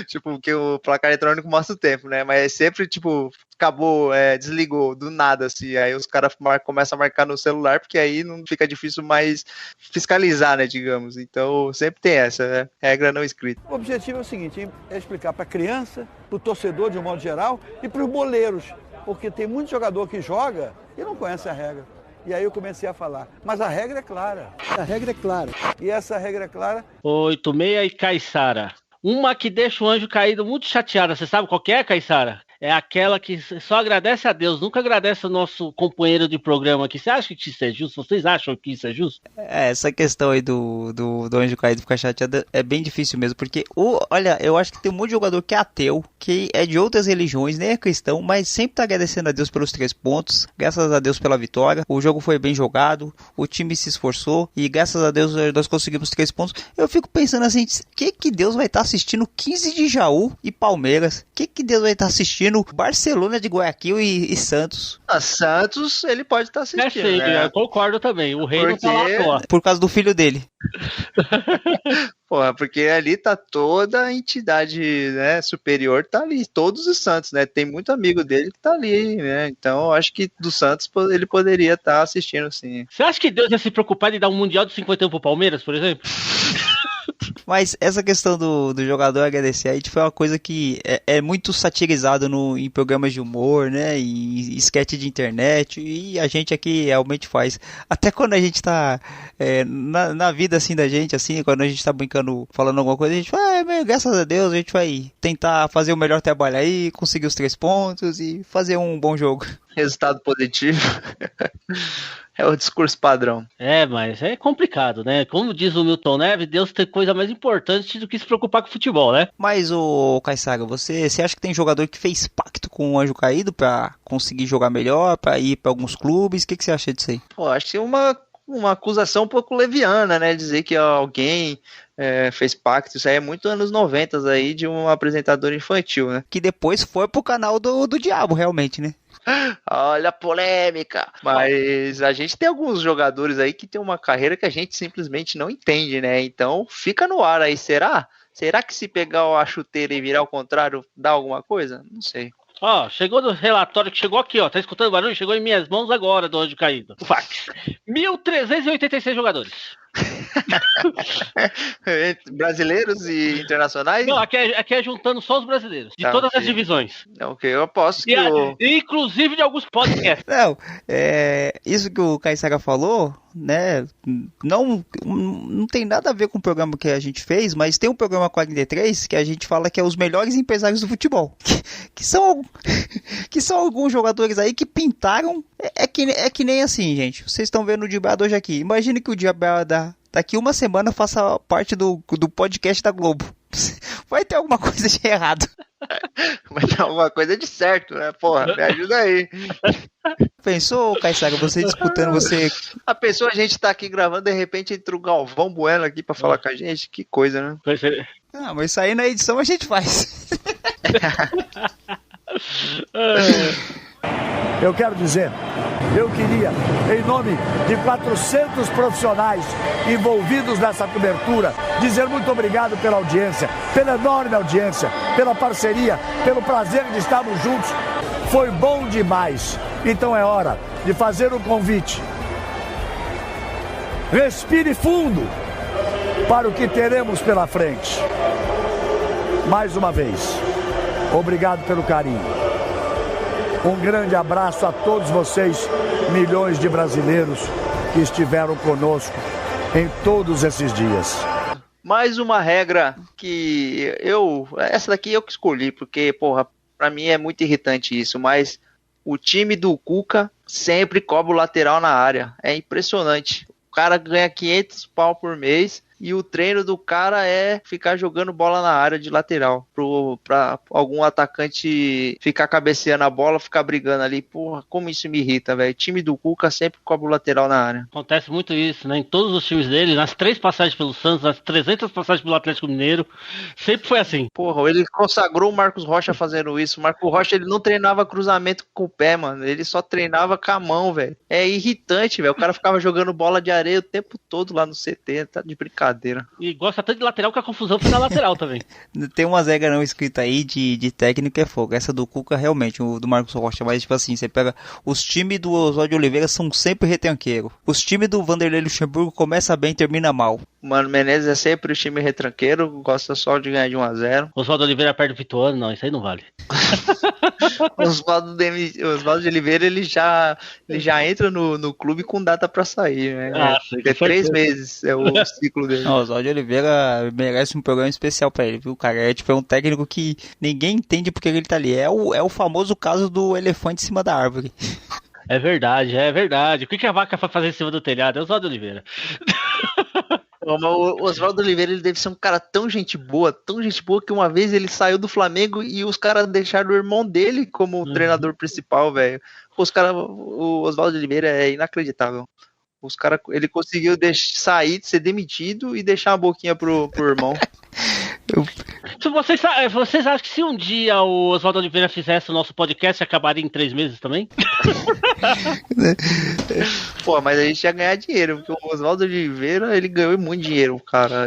tipo, porque o placar eletrônico mostra o tempo, né? Mas é sempre, tipo, acabou, desligou do nada, assim, aí os caras começam a marcar no celular, porque aí não fica difícil mais fiscalizar, né, digamos. Então, sempre tem essa, né? Regra não escrita. O objetivo é o seguinte, é explicar para a criança, para o torcedor de um modo geral e para os boleiros, porque tem muito jogador que joga e não conhece a regra. E aí eu comecei a falar, mas a regra é clara. A regra é clara. E essa regra é clara... 86 e Caiçara. Uma que deixa o anjo caído muito chateada. Você sabe qual que é, Caiçara? É aquela que só agradece a Deus, nunca agradece o nosso companheiro de programa aqui. Você acha que isso é justo? Vocês acham que isso é justo? Essa questão aí do anjo caído ficar chateado é bem difícil mesmo, porque, olha, eu acho que tem um monte de jogador que é ateu, que é de outras religiões, nem é cristão, mas sempre tá agradecendo a Deus pelos 3 pontos, graças a Deus pela vitória, o jogo foi bem jogado, o time se esforçou e graças a Deus nós conseguimos 3 pontos. Eu fico pensando assim, que Deus vai estar assistindo 15 de Jaú e Palmeiras? Que Deus vai estar assistindo Barcelona de Guayaquil e Santos? Santos, ele pode estar assistindo, sim, né? Eu concordo também. O rei não tá lá fora. Por causa do filho dele. Porra, porque ali tá toda a entidade, né, superior, tá ali, todos os Santos, né? Tem muito amigo dele que tá ali, né? Então, eu acho que do Santos ele poderia estar assistindo, sim. Você acha que Deus ia se preocupar de dar um Mundial de 51 pro Palmeiras, por exemplo? Mas essa questão do jogador agradecer aí foi uma coisa que é muito satirizado em programas de humor, né? Em sketch de internet. E a gente aqui realmente faz. Até quando a gente tá na vida assim da gente, assim, quando a gente tá brincando, falando alguma coisa, a gente vai, graças a Deus, a gente vai tentar fazer o melhor trabalho aí, conseguir os 3 pontos e fazer um bom jogo. Resultado positivo. É o discurso padrão. Mas é complicado, né? Como diz o Milton Neves, Deus tem coisa mais importante do que se preocupar com o futebol, né? Mas, Caiçara, você acha que tem jogador que fez pacto com o anjo caído pra conseguir jogar melhor, pra ir pra alguns clubes? O que você acha disso aí? Pô, acho que é uma acusação um pouco leviana, né? Dizer que alguém fez pacto. Isso aí é muito anos 90 aí de um apresentador infantil, né? Que depois foi pro canal do diabo, realmente, né? Olha a polêmica. Mas a gente tem alguns jogadores aí que tem uma carreira que a gente simplesmente não entende, né? Então fica no ar aí. Será? Será que se pegar a chuteira e virar ao contrário dá alguma coisa? Não sei. Chegou no relatório que chegou aqui, tá escutando o barulho? Chegou em minhas mãos agora do anjo caído. O fax. 1.386 jogadores. Brasileiros e internacionais? Não, aqui é juntando só os brasileiros, de todas as divisões. Ok, eu aposto que inclusive de alguns podcasts. Não, isso que o Caiçara falou, né, não tem nada a ver com o programa que a gente fez, mas tem um programa 43 que a gente fala que é os melhores empresários do futebol, que são alguns jogadores aí que pintaram, é que nem assim, gente, vocês estão vendo o Dibrado hoje aqui, imagine que o Dibrado daqui uma semana faça parte do podcast da Globo. Vai ter alguma coisa de errado. Vai ter alguma coisa de certo, né? Porra, me ajuda aí. Pensou, Caiçara, você disputando, você... A pessoa, a gente tá aqui gravando, de repente entra o Galvão Bueno aqui pra falar com a gente. Que coisa, né? Mas isso aí na edição a gente faz. Eu quero dizer, eu queria, em nome de 400 profissionais envolvidos nessa cobertura, dizer muito obrigado pela audiência, pela enorme audiência, pela parceria, pelo prazer de estarmos juntos. Foi bom demais. Então é hora de fazer um convite. Respire fundo para o que teremos pela frente. Mais uma vez, obrigado pelo carinho. Um grande abraço a todos vocês, milhões de brasileiros que estiveram conosco em todos esses dias. Mais uma regra que essa daqui eu que escolhi, porque, porra, pra mim é muito irritante isso, mas o time do Cuca sempre cobra o lateral na área. É impressionante. O cara ganha 500 pau por mês e o treino do cara é ficar jogando bola na área de lateral pra algum atacante ficar cabeceando a bola, ficar brigando ali. Porra, como isso me irrita, velho. O time do Cuca sempre cobra o lateral na área. Acontece muito isso, né? Em todos os times dele, nas 3 passagens pelo Santos, nas 300 passagens pelo Atlético Mineiro, sempre foi assim. Porra, ele consagrou o Marcos Rocha fazendo isso. O Marcos Rocha, ele não treinava cruzamento com o pé, mano. Ele só treinava com a mão, velho. É irritante, velho. O cara ficava jogando bola de areia o tempo todo lá no CT. Tá de brincadeira. E gosta tanto de lateral que a confusão foi na lateral também. Tem umas regras não escritas aí de técnico é fogo. Essa do Cuca realmente, o do Marcos Rocha, mas tipo assim, você pega os times do Oswaldo de Oliveira são sempre retranqueiro. Os times do Vanderlei Luxemburgo começa bem, termina mal. Mano Menezes é sempre o time retranqueiro, gosta só de ganhar de 1-0. Oswaldo Oliveira perde o Vituano, não, isso aí não vale. Oswaldo de Oliveira, ele já entra no clube com data pra sair, né? É 3 meses, é o ciclo dele. Não, o Oswaldo de Oliveira merece um programa especial pra ele, viu, cara? É um técnico que ninguém entende porque ele tá ali. É o famoso caso do elefante em cima da árvore. É verdade, é verdade. O que a vaca vai fazer em cima do telhado? É o Oswaldo Oliveira. O Oswaldo Oliveira, ele deve ser um cara tão gente boa que uma vez ele saiu do Flamengo e os caras deixaram o irmão dele como treinador principal, velho. O Oswaldo Oliveira é inacreditável. Ele conseguiu sair, ser demitido e deixar a boquinha pro irmão. Vocês acham que se um dia o Oswaldo Oliveira fizesse o nosso podcast, acabaria em 3 meses também? Pô, mas a gente ia ganhar dinheiro, porque o Oswaldo Oliveira, ele ganhou muito dinheiro, cara.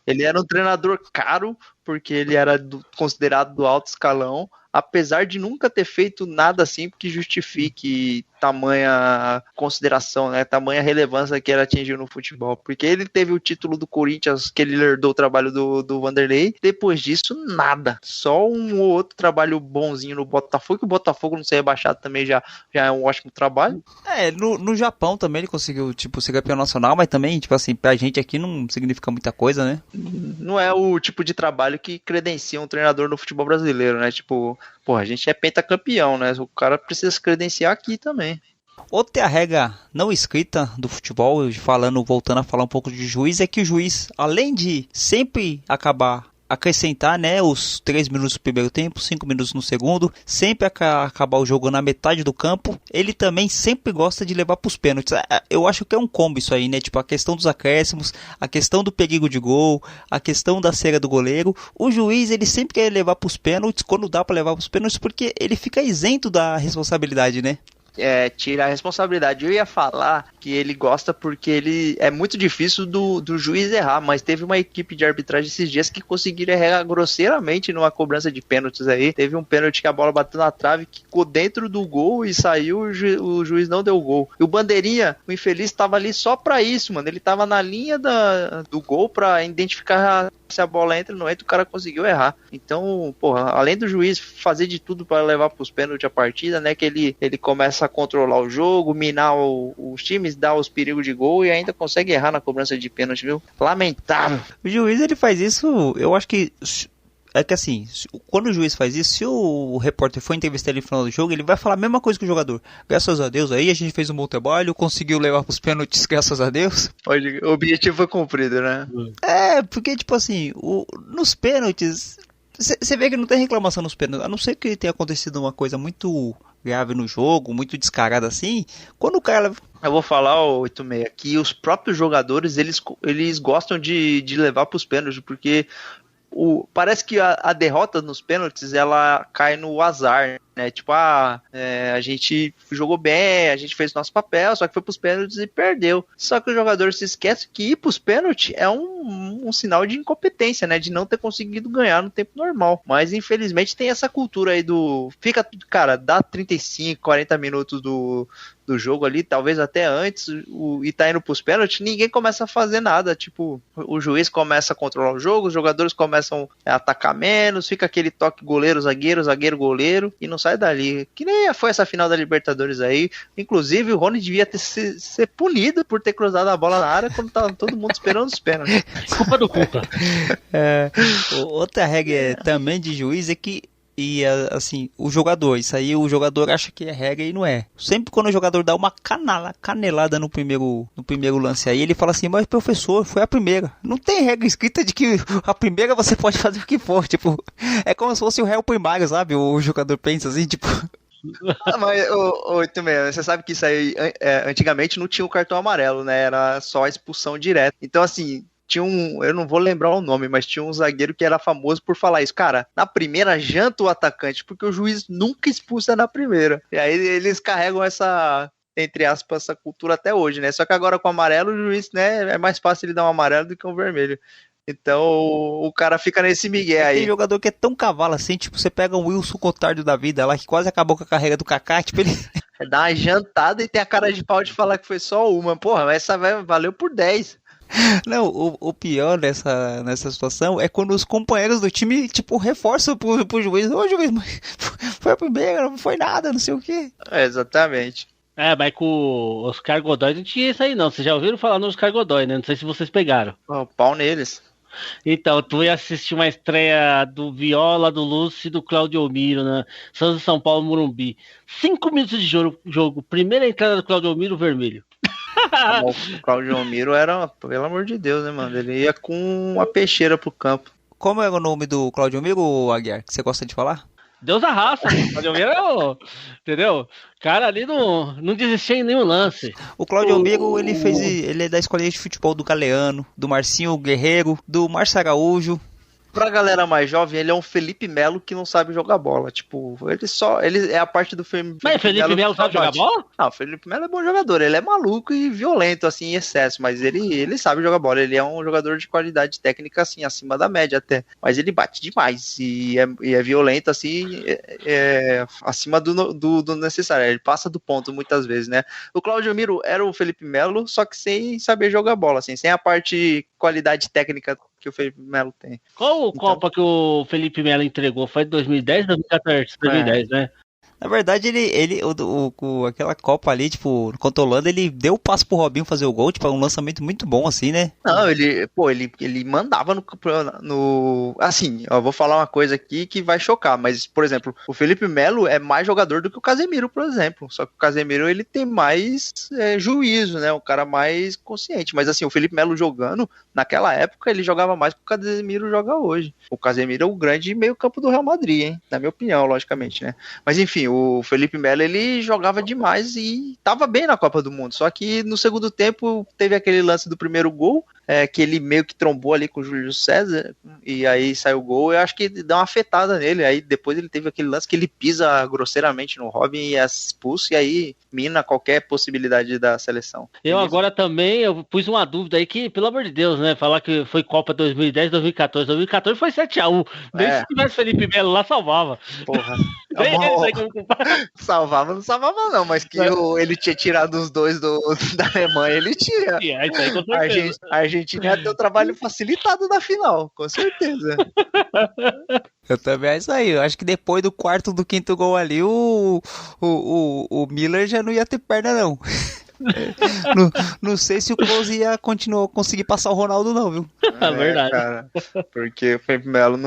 Ele era um treinador caro, porque ele era considerado do alto escalão, apesar de nunca ter feito nada assim que justifique tamanha consideração, né, tamanha relevância que ele atingiu no futebol, porque ele teve o título do Corinthians, que ele herdou o trabalho do Vanderlei, depois disso nada, só um ou outro trabalho bonzinho no Botafogo, que o Botafogo não ser rebaixado também já é um ótimo trabalho. No Japão também ele conseguiu, ser campeão nacional, mas também, assim, pra gente aqui não significa muita coisa, né? Não é o tipo de trabalho que credencia um treinador no futebol brasileiro, né, a gente é pentacampeão, né? O cara precisa se credenciar aqui também. Outra regra não escrita do futebol, voltando a falar um pouco de juiz, é que o juiz, além de sempre acrescentar, né, os 3 minutos do primeiro tempo, 5 minutos no segundo, sempre acabar o jogo na metade do campo, ele também sempre gosta de levar para os pênaltis. Eu acho que é um combo isso aí, né, a questão dos acréscimos, a questão do perigo de gol, a questão da cera do goleiro. O juiz, ele sempre quer levar para os pênaltis, quando dá para levar para os pênaltis, porque ele fica isento da responsabilidade, né? Tirar a responsabilidade. Eu ia falar que ele gosta porque ele é muito difícil do juiz errar, mas teve uma equipe de arbitragem esses dias que conseguiram errar grosseiramente numa cobrança de pênaltis aí. Teve um pênalti que a bola bateu na trave, que ficou dentro do gol e saiu, o juiz não deu gol. E o Bandeirinha, o infeliz, estava ali só pra isso, mano. Ele tava na linha do gol pra identificar se a bola entra ou não entra, o cara conseguiu errar. Então, além do juiz fazer de tudo para levar pros pênaltis a partida, né, que ele começa a controlar o jogo, minar os times, dar os perigos de gol e ainda consegue errar na cobrança de pênalti, viu? Lamentável. O juiz, ele faz isso, eu acho que... É que assim, quando o juiz faz isso, se o repórter for entrevistar ele no final do jogo, ele vai falar a mesma coisa que o jogador. Graças a Deus aí, a gente fez um bom trabalho, conseguiu levar pros pênaltis, graças a Deus. O objetivo foi cumprido, né? Porque nos pênaltis, você vê que não tem reclamação nos pênaltis, a não ser que tenha acontecido uma coisa muito grave no jogo, muito descarada assim, quando o cara... Eu vou falar, 86, que os próprios jogadores, eles gostam de levar pros pênaltis, porque... parece que a derrota nos pênaltis, ela cai no azar, né? Tipo, a gente jogou bem, a gente fez nosso papel, só que foi pros pênaltis e perdeu. Só que o jogador se esquece que ir pros pênaltis é um sinal de incompetência, né? De não ter conseguido ganhar no tempo normal. Mas, infelizmente, tem essa cultura aí cara, dá 35, 40 minutos do jogo ali, talvez até antes, e tá indo pros pênaltis, ninguém começa a fazer nada, tipo, o juiz começa a controlar o jogo, os jogadores começam a atacar menos, fica aquele toque goleiro, zagueiro, goleiro, e não sai dali, que nem foi essa final da Libertadores aí, inclusive o Rony devia ser punido por ter cruzado a bola na área quando tava todo mundo esperando os pênaltis. Culpa do Cuca. Outra regra também de juiz é que assim, o jogador, isso aí o jogador acha que é regra e não é. Sempre quando o jogador dá uma canelada no primeiro lance aí, ele fala assim, mas professor, foi a primeira. Não tem regra escrita de que a primeira você pode fazer o que for, tipo, é como se fosse o réu primário, sabe? O jogador pensa assim, tipo... Mas, você sabe que isso aí, antigamente não tinha o cartão amarelo, né? Era só a expulsão direta. Então, assim... eu não vou lembrar o nome, mas tinha um zagueiro que era famoso por falar isso. Cara, na primeira janta o atacante, porque o juiz nunca expulsa na primeira. E aí eles carregam essa, entre aspas, essa cultura até hoje, né? Só que agora com o amarelo, o juiz, né, é mais fácil ele dar um amarelo do que um vermelho. Então o cara fica nesse migué aí. Tem jogador que é tão cavalo assim, tipo, você pega um Wilson Cotardo da vida lá, que quase acabou com a carreira do Kaká, tipo, ele... Dá uma jantada e tem a cara de pau de falar que foi só uma. Porra, mas essa valeu por 10. Não, o pior nessa situação é quando os companheiros do time, tipo, reforçam pro juiz. Ô, juiz, foi a primeira, não foi nada, não sei o quê. Exatamente. Mas com o Oscar Godoy não tinha isso aí, não. Vocês já ouviram falar no Oscar Godoy, né? Não sei se vocês pegaram. Pau neles. Então, tu ia assistir uma estreia do Viola, do Lúcio e do Claudio Miro na Santos São Paulo Morumbi. 5 minutos de jogo. Primeira entrada do Claudio Miro, vermelho. O Claudio Miro era, pelo amor de Deus, né, mano? Ele ia com uma peixeira pro campo. Como é o nome do Claudio Miro, Aguiar, que você gosta de falar? Deus da raça, Claudio Miro, entendeu? Cara ali não desistia em nenhum lance. O Claudio Miro, ele é da escolinha de futebol do Galeano, do Marcinho Guerreiro, do Márcio Araújo. Pra galera mais jovem, ele é um Felipe Melo que não sabe jogar bola. Tipo, ele é a parte do Felipe Mas Felipe Melo sabe jogar bola? Não, o Felipe Melo é bom jogador. Ele é maluco e violento, assim, em excesso. Mas ele sabe jogar bola. Ele é um jogador de qualidade técnica, assim, acima da média até. Mas ele bate demais. E é violento, assim, acima do necessário. Ele passa do ponto muitas vezes, né? O Claudio Miro era o Felipe Melo, só que sem saber jogar bola, assim, sem a parte qualidade técnica que o Felipe Melo tem. Qual Copa que o Felipe Melo entregou? Foi de 2010, 2014? 2010, né? Na verdade, aquela Copa ali, tipo, contra a Holanda, ele deu o passo pro Robinho fazer o gol, tipo, é um lançamento muito bom, assim, né? Não, ele mandava no... Assim, eu vou falar uma coisa aqui que vai chocar, mas, por exemplo, o Felipe Melo é mais jogador do que o Casemiro, por exemplo. Só que o Casemiro, ele tem mais juízo, né? Um cara mais consciente. Mas, assim, o Felipe Melo jogando, naquela época, ele jogava mais que o Casemiro joga hoje. O Casemiro é o grande meio campo do Real Madrid, hein? Na minha opinião, logicamente, né? Mas, enfim, o Felipe Melo, ele jogava demais e tava bem na Copa do Mundo, só que no segundo tempo teve aquele lance do primeiro gol, que ele meio que trombou ali com o Júlio César, e aí saiu o gol, eu acho que dá uma afetada nele, aí depois ele teve aquele lance que ele pisa grosseiramente no Robin e é expulso, e aí mina qualquer possibilidade da seleção. Agora também, eu pus uma dúvida aí que, pelo amor de Deus, né, falar que foi Copa 2010, 2014 foi 7-1, nem se tivesse Felipe Melo lá, salvava. Porra. Não salvava não, mas que ele tinha tirado os dois da Alemanha, ele tinha. Isso aí, com certeza. A Argentina ia ter o trabalho facilitado na final, com certeza. Eu também é isso aí. Eu acho que depois do quarto, do quinto gol ali, o Miller já não ia ter perna, não. Não sei se o Close ia conseguir passar o Ronaldo, não, viu? É verdade. Cara, porque o Felipe Melo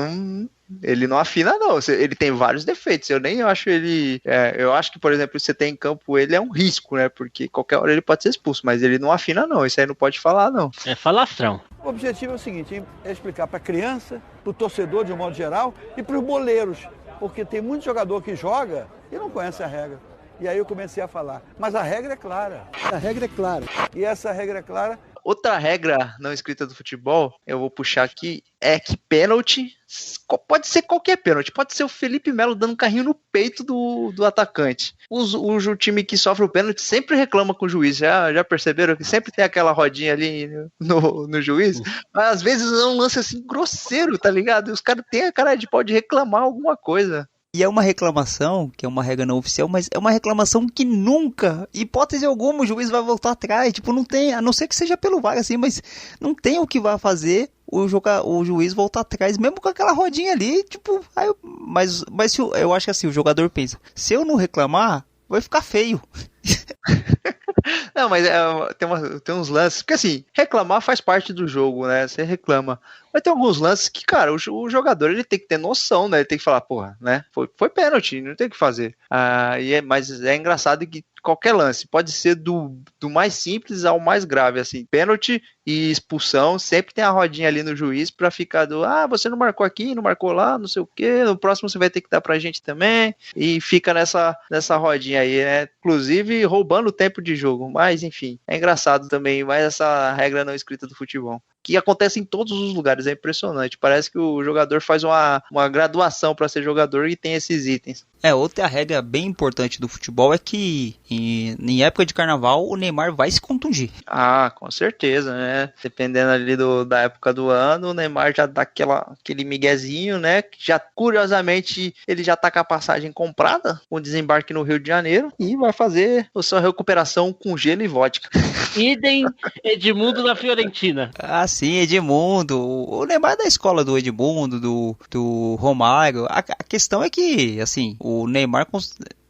ele não afina, não. Ele tem vários defeitos. Eu nem acho ele. Eu acho que, por exemplo, você tem em campo, ele é um risco, né? Porque qualquer hora ele pode ser expulso, mas ele não afina, não. Isso aí não pode falar, não. É falastrão. O objetivo é o seguinte: é explicar para a criança, para o torcedor de um modo geral e para os boleiros. Porque tem muito jogador que joga e não conhece a regra. E aí eu comecei a falar. Mas a regra é clara. A regra é clara. E essa regra é clara outra regra não escrita do futebol, eu vou puxar aqui, é que pênalti pode ser qualquer pênalti, pode ser o Felipe Melo dando um carrinho no peito do atacante. O time que sofre o pênalti sempre reclama com o juiz, já perceberam que sempre tem aquela rodinha ali no juiz? Mas às vezes é um lance assim grosseiro, tá ligado? E os caras têm a cara de pau de reclamar alguma coisa. E é uma reclamação, que é uma regra não oficial, mas é uma reclamação que nunca, hipótese alguma, o juiz vai voltar atrás. Tipo, não tem, a não ser que seja pelo VAR, assim, mas não tem o que vai fazer o juiz voltar atrás, mesmo com aquela rodinha ali, tipo, mas se eu acho que assim, o jogador pensa, se eu não reclamar, vai ficar feio. Não, mas tem uns lances, porque assim, reclamar faz parte do jogo, né? Você reclama. Mas tem alguns lances que, cara, o jogador ele tem que ter noção, né? Ele tem que falar, porra, né? Foi pênalti, não tem o que fazer. Mas é engraçado que qualquer lance, pode ser do mais simples ao mais grave, assim, pênalti e expulsão, sempre tem a rodinha ali no juiz pra ficar você não marcou aqui, não marcou lá, não sei o que, no próximo você vai ter que dar pra gente também, e fica nessa rodinha aí, né, inclusive roubando o tempo de jogo, mas enfim, é engraçado também, mas essa regra não escrita do futebol, que acontece em todos os lugares, é impressionante, parece que o jogador faz uma graduação pra ser jogador e tem esses itens. Outra regra bem importante do futebol é que em época de carnaval o Neymar vai se contundir. Com certeza, né? Dependendo ali da época do ano, o Neymar já dá aquele miguezinho, né? Já, curiosamente, ele já tá com a passagem comprada, com desembarque no Rio de Janeiro, e vai fazer a sua recuperação com gelo e vodka. Idem Edmundo da Fiorentina. Sim, Edmundo. O Neymar é da escola do Edmundo, do Romário. A questão é que, assim, o Neymar...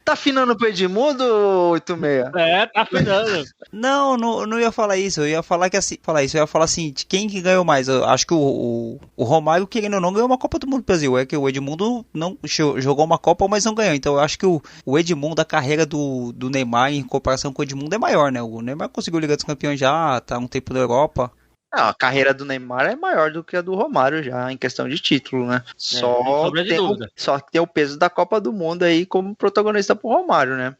Tá afinando pro Edmundo, 86? Tá afinando. Não ia falar isso. Eu ia falar que assim, eu ia falar assim, de quem que ganhou mais. Eu acho que o Romário, querendo ou não, ganhou uma Copa do Mundo do Brasil. É que o Edmundo não jogou uma Copa, mas não ganhou. Então eu acho que o Edmundo, a carreira do Neymar em comparação com o Edmundo é maior, né? O Neymar conseguiu Liga dos Campeões já, tá um tempo na Europa. A carreira do Neymar é maior do que a do Romário já, em questão de título, né? Só que tem o peso da Copa do Mundo aí como protagonista pro Romário, né?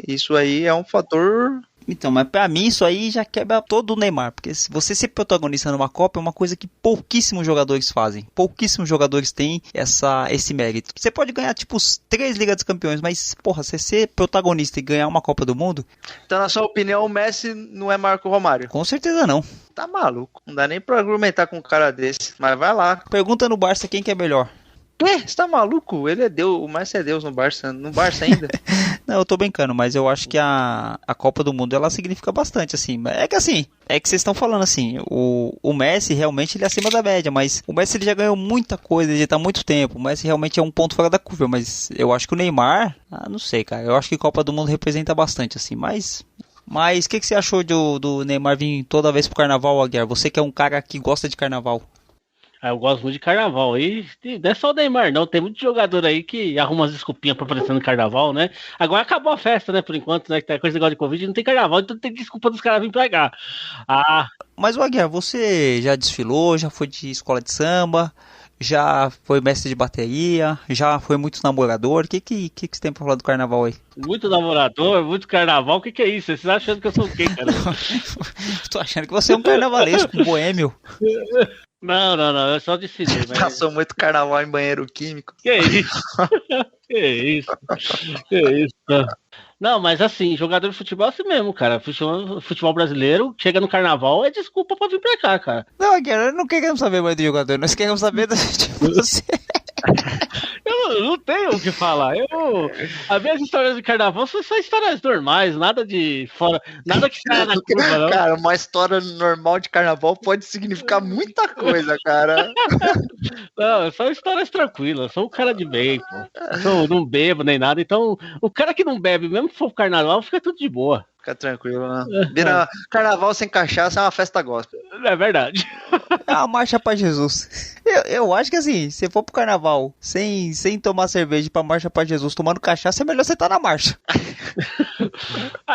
Isso aí é um fator... Então, mas pra mim isso aí já quebra todo o Neymar, porque se você ser protagonista numa Copa é uma coisa que pouquíssimos jogadores fazem, pouquíssimos jogadores têm esse mérito. Você pode ganhar tipo 3 Ligas dos Campeões, mas porra, você ser protagonista e ganhar uma Copa do Mundo... Então, na sua opinião, o Messi não é maior que o Romário? Com certeza não. Tá maluco, não dá nem pra argumentar com um cara desse, mas vai lá. Pergunta no Barça quem que é melhor. Você tá maluco? Ele é Deus, o Messi é Deus no Barça ainda. Não, eu tô brincando, mas eu acho que a Copa do Mundo, ela significa bastante, assim. É que vocês estão falando assim, o Messi realmente ele é acima da média, mas o Messi ele já ganhou muita coisa, ele já tá há muito tempo, o Messi realmente é um ponto fora da curva, mas eu acho que o Neymar, não sei, cara, eu acho que a Copa do Mundo representa bastante, assim, mas o que você achou do Neymar vir toda vez pro Carnaval, Aguiar? Você que é um cara que gosta de Carnaval. Eu gosto muito de Carnaval. E não é só o Neymar, não. Tem muito jogador aí que arruma umas desculpinhas pra aparecer no Carnaval, né? Agora acabou a festa, né? Por enquanto, né? Que tá coisa igual de Covid, não tem Carnaval, então tem desculpa dos caras virem pra cá. Mas, Aguiar, você já desfilou, já foi de escola de samba, já foi mestre de bateria, já foi muito namorador. O que você tem pra falar do Carnaval aí? Muito namorador, muito Carnaval. O que é isso? Vocês acham que eu sou o quê, cara? Tô achando que você é um carnavalesco, um boêmio. Não, eu só desfilei. Mas... Passou muito carnaval em banheiro químico. Que isso? Que isso? Não, mas assim, jogador de futebol é assim mesmo, cara. Futebol brasileiro, chega no carnaval, é desculpa pra vir pra cá, cara. Não, eu não queremos saber mais do jogador, nós queremos saber de você. Eu não tenho o que falar. As minhas histórias de carnaval são só histórias normais, nada de fora, nada que saia na curva, não. Cara, uma história normal de carnaval pode significar muita coisa, cara. Não, são histórias tranquilas. Eu sou um cara de bem, pô. Eu não bebo nem nada, então o cara que não bebe, mesmo que for pro carnaval, fica tudo de boa. Fica tranquilo, né? Carnaval sem cachaça é uma festa gospel. É verdade. É uma marcha pra Jesus. Eu acho que assim, se for pro carnaval sem tomar cerveja pra marcha pra Jesus tomando cachaça, é melhor você estar na marcha.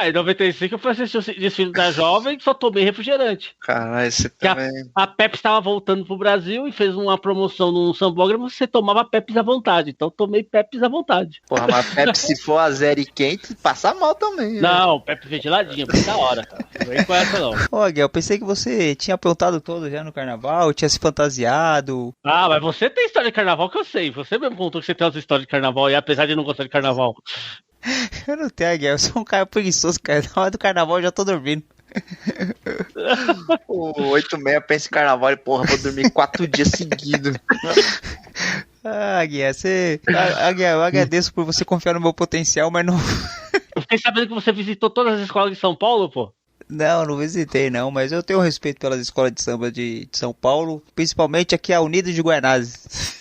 Em 95 eu fui assistir o desfile da Jovem e só tomei refrigerante. Caralho, você também... A Pepsi estava voltando pro Brasil e fez uma promoção no sambógrafo, você tomava Pepsi à vontade. Então eu tomei Pepsi à vontade. Porra, mas Pepsi se for a zero e quente, passa mal também. Não, Pepsi ventiladinha, bem da hora, cara. Não vem com essa não. Ô, Guel, eu pensei que você tinha aprontado todo já no carnaval, tinha se fantasiado. Mas você tem história de carnaval que eu sei. Você mesmo contou que você tem umas histórias de carnaval, e apesar de não gostar de carnaval. Eu não tenho, Guel, eu sou um cara preguiçoso, cara. Na hora do carnaval eu já tô dormindo. O 8-6 pensa em carnaval e, porra, vou dormir 4 dias seguidos. Guel, Guel, eu agradeço por você confiar no meu potencial, mas não... Eu fiquei sabendo que você visitou todas as escolas de São Paulo, pô. Não visitei não, mas eu tenho respeito pelas escolas de samba de São Paulo, principalmente aqui a Unido de Guaianazes.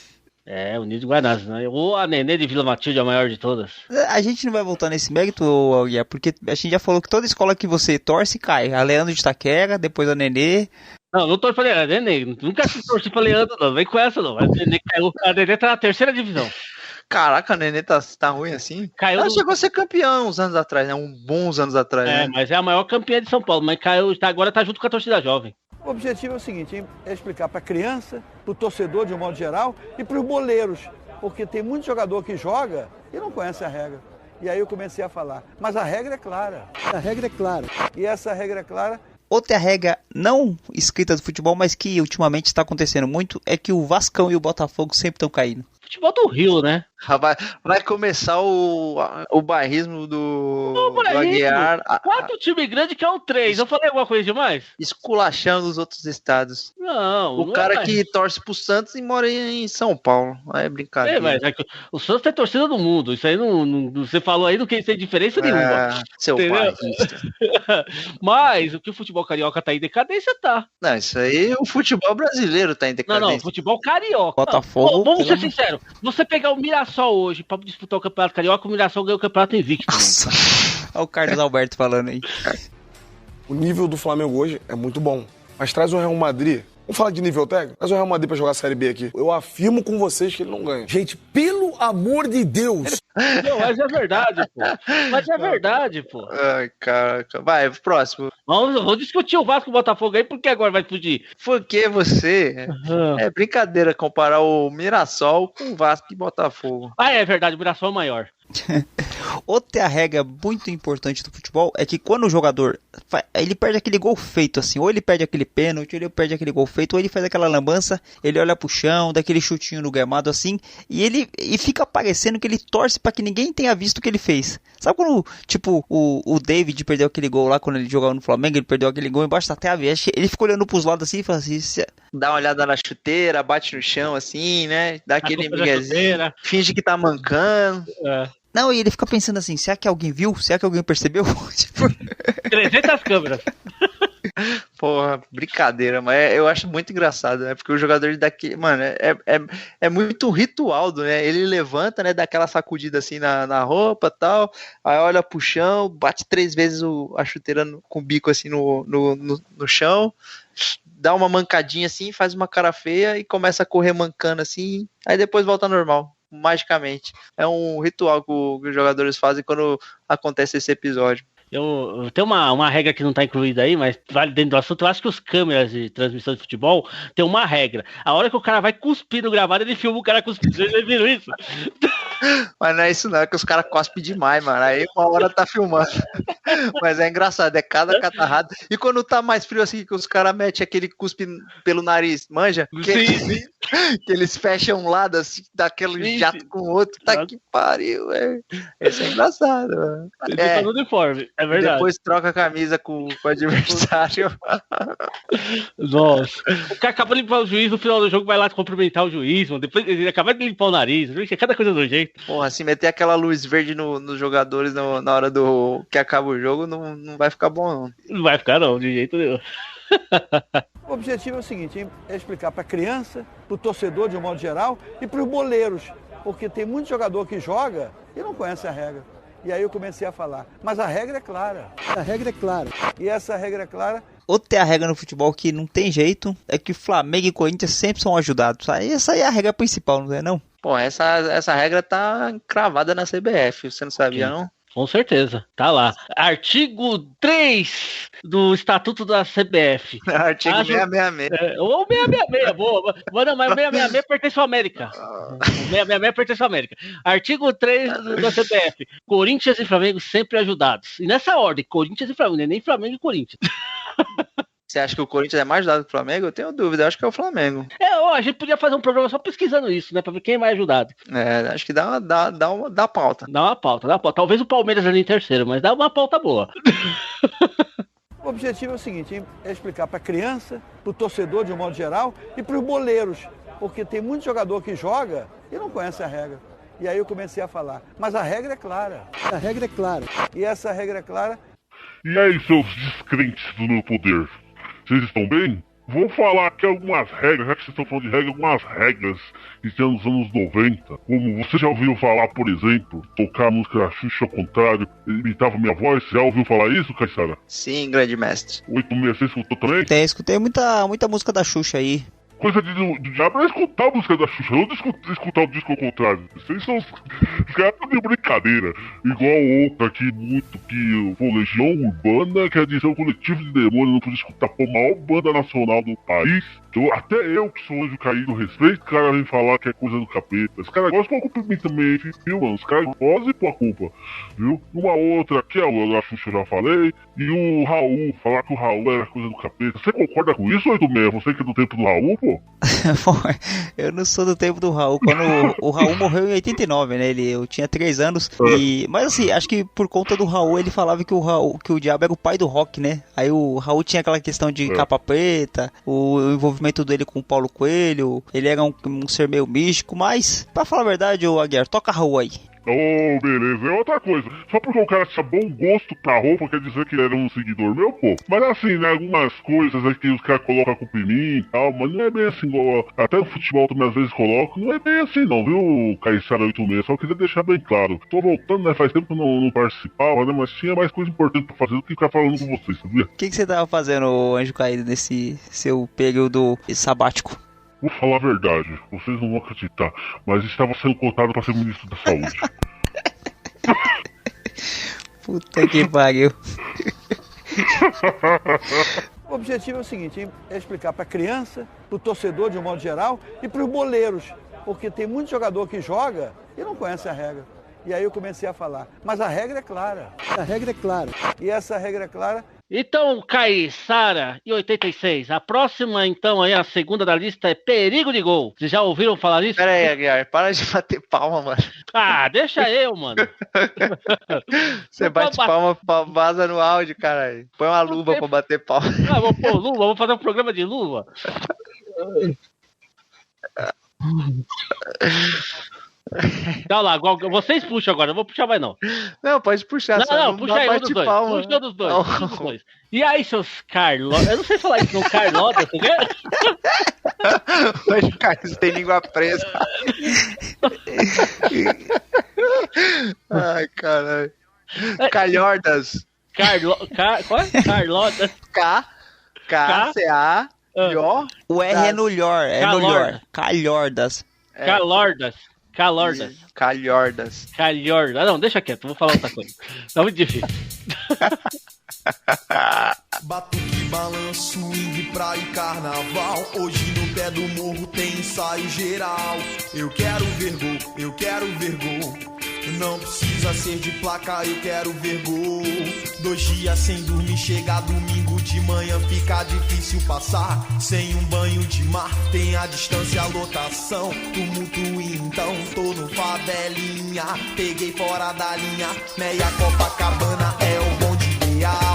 Unido de Guaianazes, né? Ou a Nenê de Vila Matilde, a maior de todas. A gente não vai voltar nesse mérito, Guia, porque a gente já falou que toda escola que você torce cai. A Leandro de Itaquera, depois a Nenê. Não torço pra Leandro, Nenê. Nunca torci pra Leandro, não. Vem com essa, não. A Nenê caiu. A Nenê tá na 3ª divisão. Caraca, a Nenê tá ruim assim? Ela chegou a ser campeã uns anos atrás, né? Bons anos atrás, né? Mas é a maior campeã de São Paulo, mas caiu, agora tá junto com a torcida jovem. O objetivo é o seguinte, é explicar para a criança, para o torcedor de um modo geral e para os boleiros, porque tem muito jogador que joga e não conhece a regra. E aí eu comecei a falar, mas a regra é clara. A regra é clara. E essa regra é clara. Outra regra não escrita do futebol, mas que ultimamente está acontecendo muito, é que o Vascão e o Botafogo sempre estão caindo. Futebol do Rio, né? Vai começar o bairrismo do Aguiar. 4 times grandes que é um 3. Eu falei alguma coisa demais? Esculachando os outros estados. Não. O cara que torce pro Santos e mora em São Paulo. Aí é brincadeira. Mas o Santos tem torcida do mundo. Isso aí não você falou aí, não tem diferença nenhuma. Seu bairrista. Mas o que o futebol carioca tá em decadência, tá. Não, isso aí o futebol brasileiro tá em decadência. Não, futebol carioca. Botafogo. Vamos ser sinceros. Você pegar o Mirassol hoje pra disputar o Campeonato Carioca, o Mirassol ganhou o Campeonato invicto. Nossa. Olha o Carlos Alberto falando aí. O nível do Flamengo hoje é muito bom. Mas traz o Real Madrid. Vamos falar de nível técnico? Traz o Real Madrid pra jogar a Série B aqui. Eu afirmo com vocês que ele não ganha. Gente, pelo amor de Deus! Não, mas é verdade, pô. Ai, caraca. Vai, próximo. Vamos discutir o Vasco e o Botafogo aí, porque agora vai fugir. Porque você... É brincadeira comparar o Mirassol com o Vasco e Botafogo. É verdade, o Mirassol é maior. Outra regra muito importante do futebol é que quando o jogador ele perde aquele gol feito assim, ou ele perde aquele pênalti, ou ele perde aquele gol feito, ou ele faz aquela lambança, ele olha pro chão, dá aquele chutinho no gramado assim, e fica parecendo que ele torce pra que ninguém tenha visto o que ele fez. Sabe quando, tipo, o David perdeu aquele gol lá, quando ele jogava no Flamengo, ele perdeu aquele gol embaixo da trave, ele ficou olhando pros lados assim e fala assim... Dá uma olhada na chuteira, bate no chão assim, né? Dá aquele miguezinho, finge que tá mancando. Não, e ele fica pensando assim, será que alguém viu? Será que alguém percebeu? Tipo... 300 câmeras. Porra, brincadeira, mas eu acho muito engraçado, né? Porque o jogador daqui, mano, é muito ritual, né? Ele levanta, né? Dá aquela sacudida assim na roupa e tal, aí olha pro chão, bate 3 vezes a chuteira com o bico assim no chão, dá uma mancadinha assim, faz uma cara feia e começa a correr mancando assim, aí depois volta ao normal. Magicamente. É um ritual que os jogadores fazem quando acontece esse episódio. Eu tenho uma regra que não está incluída aí, mas vale dentro do assunto. Eu acho que os câmeras de transmissão de futebol tem uma regra. A hora que o cara vai cuspir no gravado, ele filma o cara cuspindo. Vocês viram isso? Mas não é isso não, é que os caras cospem demais, mano. Aí uma hora tá filmando. Mas é engraçado, é cada catarrada. E quando tá mais frio assim, que os caras metem aquele cuspe pelo nariz, manja? Sim. Que eles fecham um lado assim, dá aquele jato com o outro. Tá que pariu, velho. Isso é engraçado, mano. Ele no uniforme, é verdade. Depois troca a camisa com o adversário. Nossa. O cara acaba de limpar o juiz, no final do jogo vai lá cumprimentar o juiz, mano. Depois ele acaba de limpar o nariz. É cada coisa do jeito. Porra, se meter aquela luz verde nos jogadores na hora do que acaba o jogo, não vai ficar bom, não. Não vai ficar, não, de jeito nenhum. O objetivo é o seguinte, é explicar para a criança, para o torcedor de um modo geral e para os boleiros, porque tem muito jogador que joga e não conhece a regra. E aí eu comecei a falar, mas a regra é clara. A regra é clara. E essa regra é clara. Outra regra no futebol que não tem jeito é que Flamengo e Corinthians sempre são ajudados. Essa aí é a regra principal, não é não? Pô, essa regra tá cravada na CBF, você não sabia, não? Com certeza, tá lá. Artigo 3 do Estatuto da CBF. Artigo 666. Ou 666, boa. Mas 666 pertence ao América. 666 pertence ao América. Artigo 3 da CBF. Corinthians e Flamengo sempre ajudados. E nessa ordem, Corinthians e Flamengo, nem Flamengo e Corinthians. Você acha que o Corinthians é mais ajudado que o Flamengo? Eu tenho dúvida, eu acho que é o Flamengo. A gente podia fazer um programa só pesquisando isso, né? Pra ver quem é mais ajudado. Acho que dá pauta. Dá uma pauta. Talvez o Palmeiras ali em terceiro, mas dá uma pauta boa. O objetivo é o seguinte, é explicar para a criança, para o torcedor de um modo geral e para os boleiros, porque tem muito jogador que joga e não conhece a regra. E aí eu comecei a falar, mas a regra é clara, a regra é clara. E essa regra é clara. E aí, seus descrentes do meu poder? Vocês estão bem? Vou falar aqui algumas regras, já que vocês estão falando de regra, algumas regras que tinham nos anos 90. Como você já ouviu falar, por exemplo, tocar a música da Xuxa ao contrário, imitava minha voz. Já ouviu falar isso, Caissara? Sim, grande mestre. 86, você escutou também? Escutei muita música da Xuxa aí. Coisa do diabo é escutar a música da Xuxa, não escutar o disco ao contrário. Vocês são os caras estão de brincadeira. Igual outra aqui, muito que o Legião Urbana quer dizer o coletivo de demônios, não podia escutar a maior banda nacional do país. Até eu, que sou anjo caído, respeito, o cara vem falar que é coisa do capeta. Os caras gostam de culpa mim também, viu, mano? Os caras gostam de culpa, viu? Uma outra aqui, a Xuxa eu já falei. E o Raul, falar que o Raul era coisa do capeta. Você concorda com isso, 86? Você que é do tempo do Raul, pô? Eu não sou do tempo do Raul. Quando o Raul morreu em 89, né? Eu tinha 3 anos. Mas assim, acho que por conta do Raul, ele falava que o diabo era o pai do rock, né? Aí o Raul tinha aquela questão de capa preta, o envolvimento dele com o Paulo Coelho, ele era um ser meio místico, mas, pra falar a verdade, ô Aguiar, toca Raul aí. Oh, beleza, é outra coisa. Só porque o cara tinha bom gosto pra roupa, quer dizer que ele era um seguidor meu, pô. Mas assim, né, algumas coisas aqui os caras colocam a culpa em mim e tal, mas não é bem assim, igual, até o futebol também às vezes colocam, não é bem assim não, viu, Caissara 86, só queria deixar bem claro. Tô voltando, né, faz tempo que eu não participava, né, mas tinha mais coisa importante pra fazer do que ficar falando com vocês, sabia? O que você tava fazendo, Anjo Caído, nesse seu período sabático? Vou falar a verdade, vocês não vão acreditar, mas estava sendo cotado para ser ministro da saúde. Puta que pariu. O objetivo é o seguinte, é explicar para a criança, para o torcedor de um modo geral e para os boleiros, porque tem muito jogador que joga e não conhece a regra. E aí eu comecei a falar, mas a regra é clara, a regra é clara. E essa regra é clara. Então, Caissara e 86, a próxima, então, aí, a segunda da lista é Perigo de Gol. Vocês já ouviram falar disso? Pera aí, Aguiar, para de bater palma, mano. Ah, deixa eu, mano. Você bate palma, vaza no áudio, caralho. Põe uma luva pra bater palma. Ah, vou pôr luva, vou fazer um programa de luva. Dá lá, vocês puxam agora, eu vou puxar mais não. Não, pode puxar. Não, puxa aí, um dos dois. Puxa um dos dois. E aí, seus Carlos? Eu não sei falar isso, não, Carlota, você quer? Mas o Carlos tem língua presa. Ai, caralho. Calhordas. Qual é? Carlota. K-C-A. O R é no Lhor, é no Lhor. Calhordas. Calhordas. Não, deixa quieto, vou falar outra coisa. Tá muito difícil. Batuque, balanço, swing, praia e carnaval. Hoje no pé do morro tem ensaio geral. Eu quero ver gol. Não precisa ser de placa, eu quero ver gol. 2 dias sem dormir, chega domingo de manhã, fica difícil passar. Sem um banho de mar, tem a distância, a lotação. Tumulto então, tô no favelinha. Peguei fora da linha, meia Copacabana é o bonde ideal.